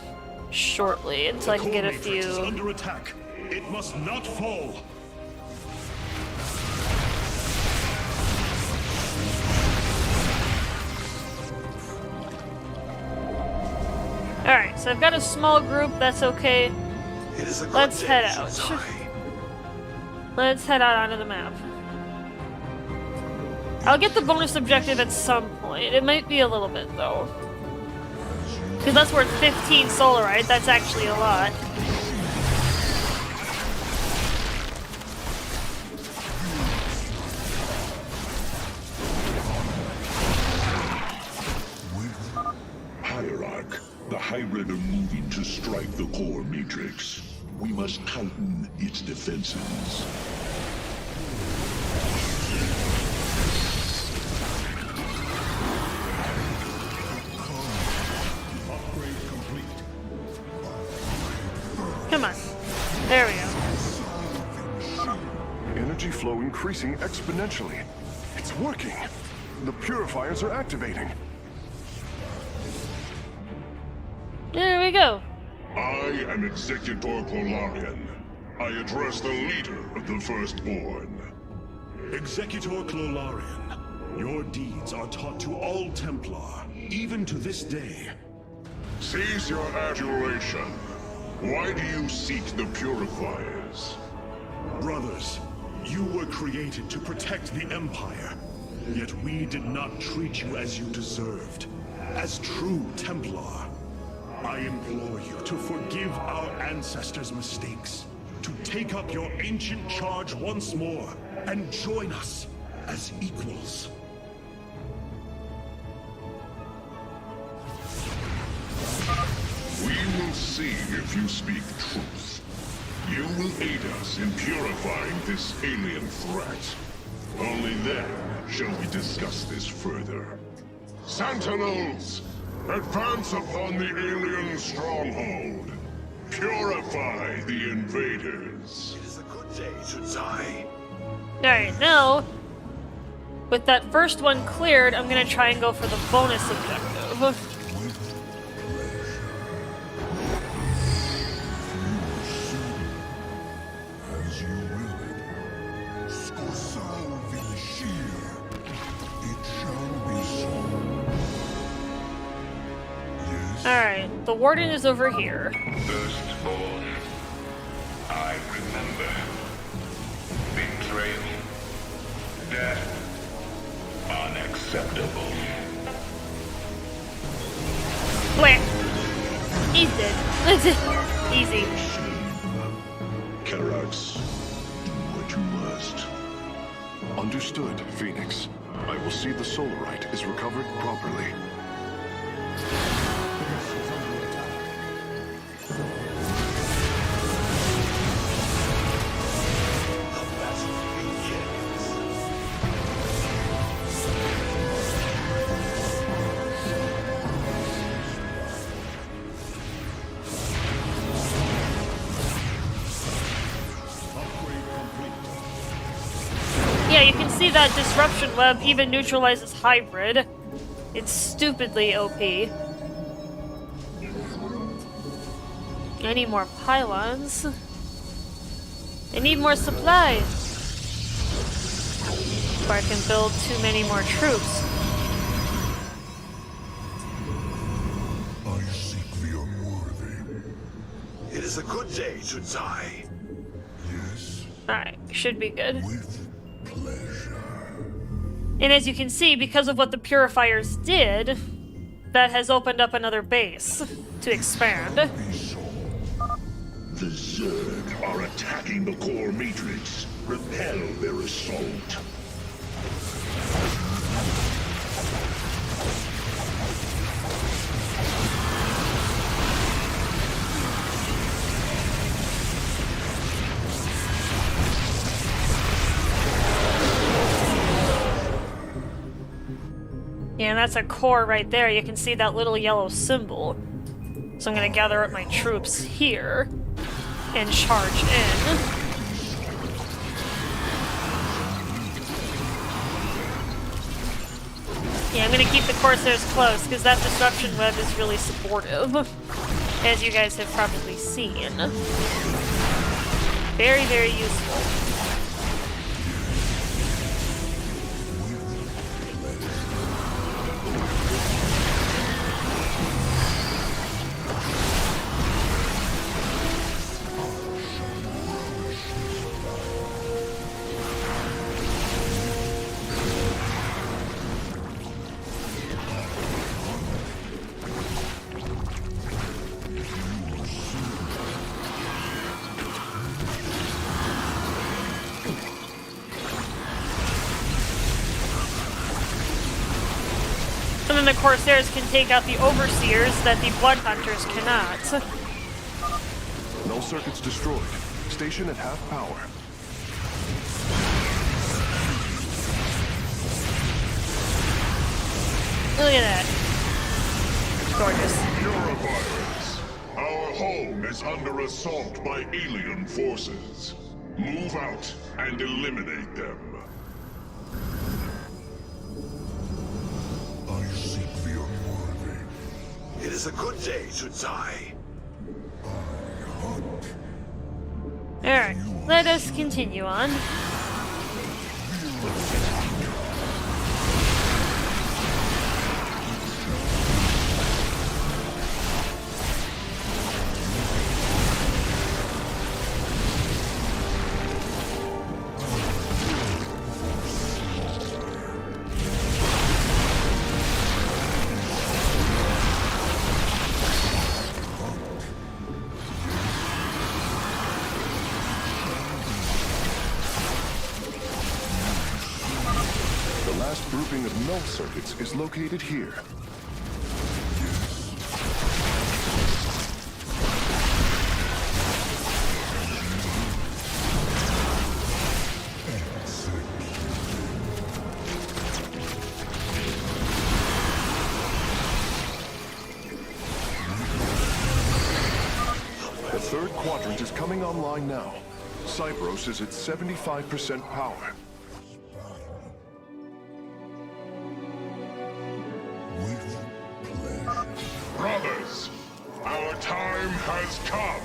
shortly until I can get a few. The core matrix is under attack. It must not fall. Alright, so I've got a small group, that's okay. Let's head out. Let's head out onto the map. I'll get the bonus objective at some point. It might be a little bit, though. Because that's worth 15 solarite. That's actually a lot. Hierarch, the hybrid are moving to strike the core matrix. We must tighten its defenses. Come on. There we go. Energy flow increasing exponentially. It's working. The purifiers are activating. There we go. I am Executor Korhal. I address the leader of the Firstborn. Executor Clolarian, your deeds are taught to all Templar, even to this day. Cease your adulation. Why do you seek the purifiers? Brothers, You were created to protect the Empire, yet we did not treat you as you deserved. As true Templar, I implore you to forgive our ancestors' mistakes, to take up your ancient charge once more, and join us as equals. We will see if you speak truth. You will aid us in purifying this alien threat. Only then shall we discuss this further. Sentinels, advance upon the alien stronghold. Purify the invaders. It is a good day to die. Alright, now, with that first one cleared, I'm gonna try and go for the bonus objective. As you will it. Salve Shir. It shall be so. Yes. Alright, the Warden is over here. Firstborn, I remember. Betrayal. Death. Unacceptable. Where? He's dead. Easy. Karax, do what you must. Understood, Phoenix. I will see the Solarite is recovered properly. Yeah, you can see that disruption web even neutralizes hybrid. It's stupidly OP. I need more pylons. I need more supplies. Before I can build too many more troops. I seek the unworthy. It is a good day to die. Yes, Alright, should be good. with pleasure. And as you can see, because of what the Purifiers did, that has opened up another base to expand. Be so. The Zerg are attacking the core matrix. Repel their assault. Yeah, and that's a core right there. You can see that little yellow symbol. So I'm gonna gather up my troops here and charge in. Yeah, I'm gonna keep the Corsairs close because that disruption web is really supportive, as you guys have probably seen. Very, very useful. And then the Corsairs can take out the Overseers that the Blood Hunters cannot. Null circuits destroyed. Station at half power. Look at that. Gorgeous. Purifiers, our home is under assault by alien forces. Move out and eliminate them. I seek the unworthy. It is a good day to die. Alright, let us continue on. grouping of null circuits is located here. The third quadrant is coming online now. Cybros is at 75% power. Brothers, our time has come.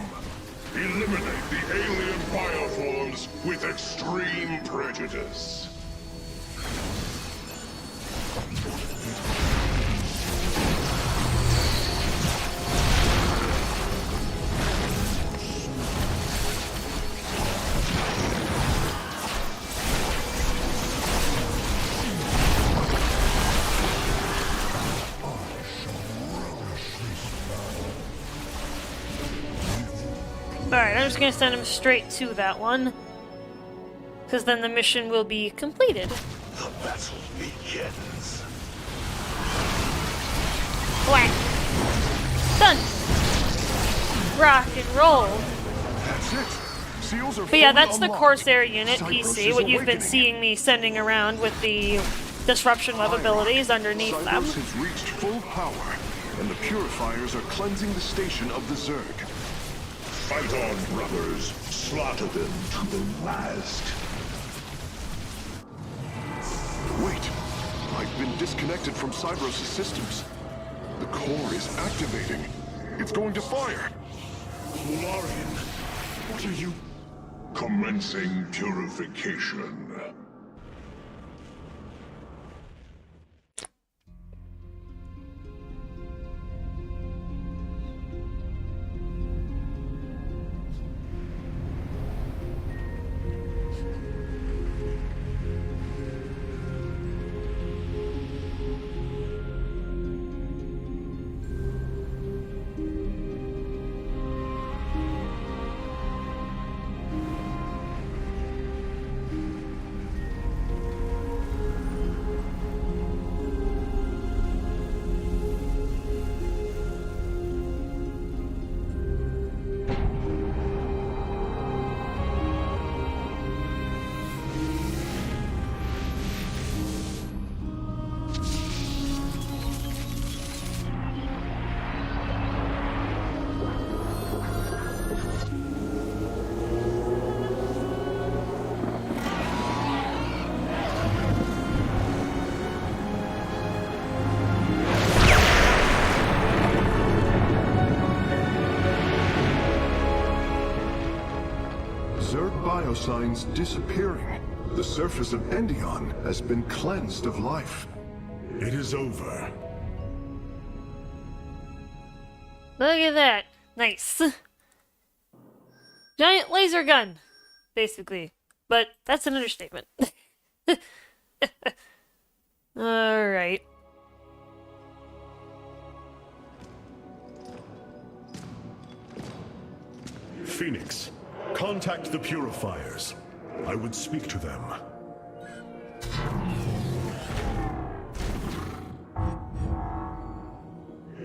Eliminate the alien bioforms with extreme prejudice. Alright, I'm just gonna send him straight to that one. Because then the mission will be completed. The battle begins. Whack! Done! Rock and roll! That's it. Seals are But yeah, fully that's the unlocked. Corsair unit Cybros PC, is what you've been awakening. seeing me sending around with the disruption web abilities underneath them. Cybros has reached full power, and the purifiers are cleansing the station of the Zerg. Fight on, brothers. Slaughter them to the last. Wait, I've been disconnected from Cybros' systems. The core is activating. It's going to fire. Solarian, what are you... Commencing purification. Zerg biosigns disappearing. The surface of Endion has been cleansed of life. It is over. Look at that. Nice. Giant laser gun, basically. But that's an understatement. Alright. Phoenix, contact the Purifiers. I would speak to them.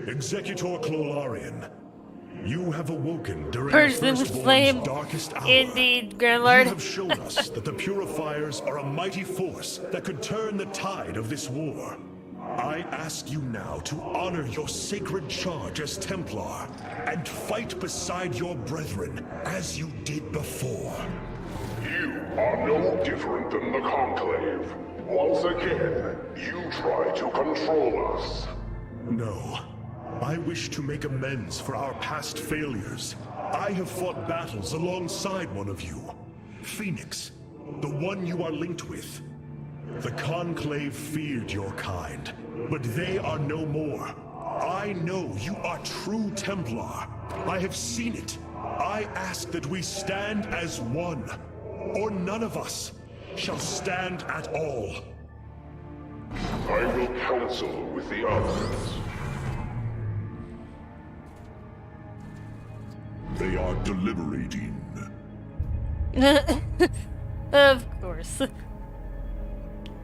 Executor Clolarian, you have awoken during Person the with Firstborn's flame. darkest hour. Indeed, Grand You Lord. have shown us that the Purifiers are a mighty force that could turn the tide of this war. I ask you now to honor your sacred charge as Templar and fight beside your brethren as you did before. You are no different than the Conclave. Once again, you try to control us. No. I wish to make amends for our past failures. I have fought battles alongside one of you. Phoenix, the one you are linked with. The Conclave feared your kind, but they are no more. I know you are true Templar. I have seen it. I ask that we stand as one, or none of us shall stand at all. I will counsel with the others. They are deliberating. Of course.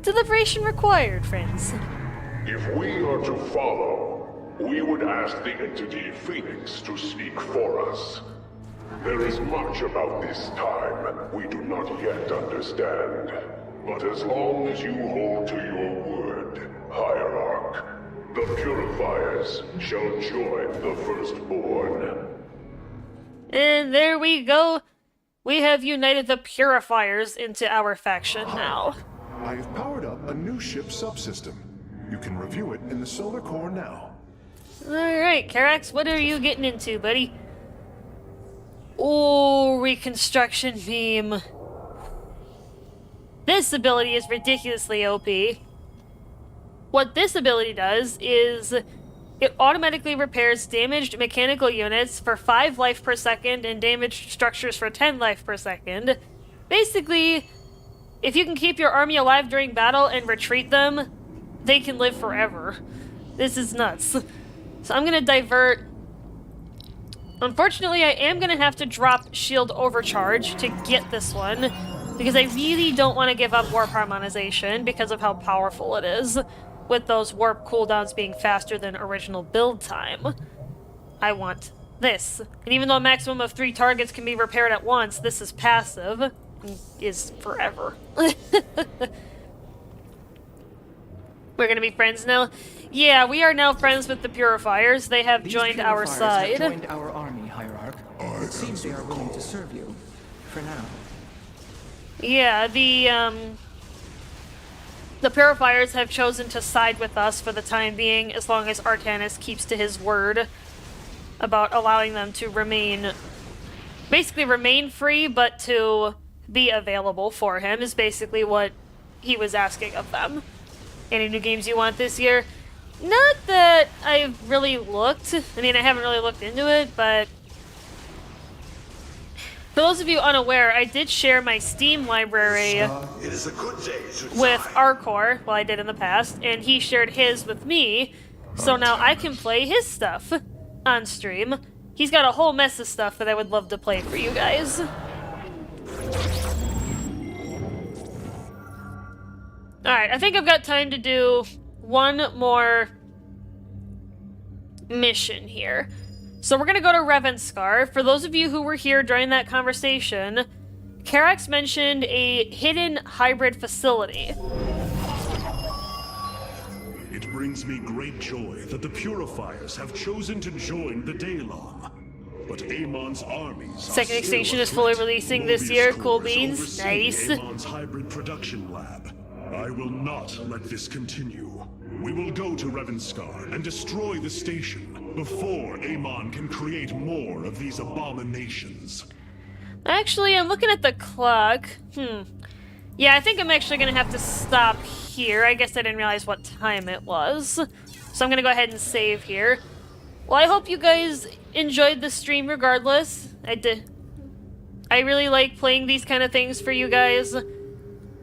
Deliberation required, friends. If we are to follow, we would ask the entity Phoenix to speak for us. There is much about this time we do not yet understand. But as long as you hold to your word, Hierarch, the Purifiers shall join the Firstborn. And there we go. We have united the Purifiers into our faction now. I have powered up a new ship subsystem. You can review it in the solar core now. Alright, Karax, what are you getting into, buddy? Oh, reconstruction beam. This ability is ridiculously OP. What this ability does is it automatically repairs damaged mechanical units for 5 life per second and damaged structures for 10 life per second. Basically, if you can keep your army alive during battle and retreat them, they can live forever. This is nuts. So I'm gonna divert. Unfortunately, I am gonna have to drop shield overcharge to get this one, because I really don't want to give up warp harmonization because of how powerful it is, with those warp cooldowns being faster than original build time. I want this. And even though a maximum of 3 targets can be repaired at once, this is passive, and is forever. We're gonna be friends now? Yeah, we are now friends with the Purifiers. They have joined our side. Have joined our army, Hierarch. It seems they are willing to serve you. For now. Yeah, the Purifiers have chosen to side with us for the time being, as long as Artanis keeps to his word about allowing them to basically remain free, but to be available for him is basically what he was asking of them. Any new games you want this year? Not that I've really looked. I mean, I haven't really looked into it, but for those of you unaware, I did share my Steam library with Arcor, well, I did in the past, and he shared his with me, so now I can play his stuff on stream. He's got a whole mess of stuff that I would love to play for you guys. Alright, I think I've got time to do one more mission here. So we're gonna go to Revanskar. For those of you who were here during that conversation, Karax mentioned a hidden hybrid facility. It brings me great joy that the Purifiers have chosen to join the Daylong. But Amon's armies Second Extinction is fully releasing this year. Cool beans. Nice. Amon's hybrid production lab. I will not let this continue. We will go to Revanskar and destroy the station before Amon can create more of these abominations. Actually, I'm looking at the clock. Yeah, I think I'm actually gonna have to stop here. I guess I didn't realize what time it was. So I'm gonna go ahead and save here. Well, I hope you guys enjoyed the stream regardless. I did. I really like playing these kind of things for you guys.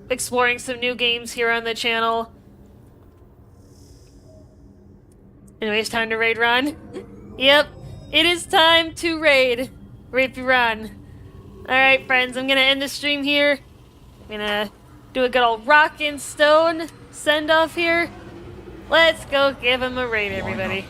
Exploring some new games here on the channel. Anyways, time to raid run. Yep, it is time to raid. Rapey run. Alright, friends, I'm gonna end the stream here. I'm gonna do a good old rock and stone send off here. Let's go give him a raid, everybody.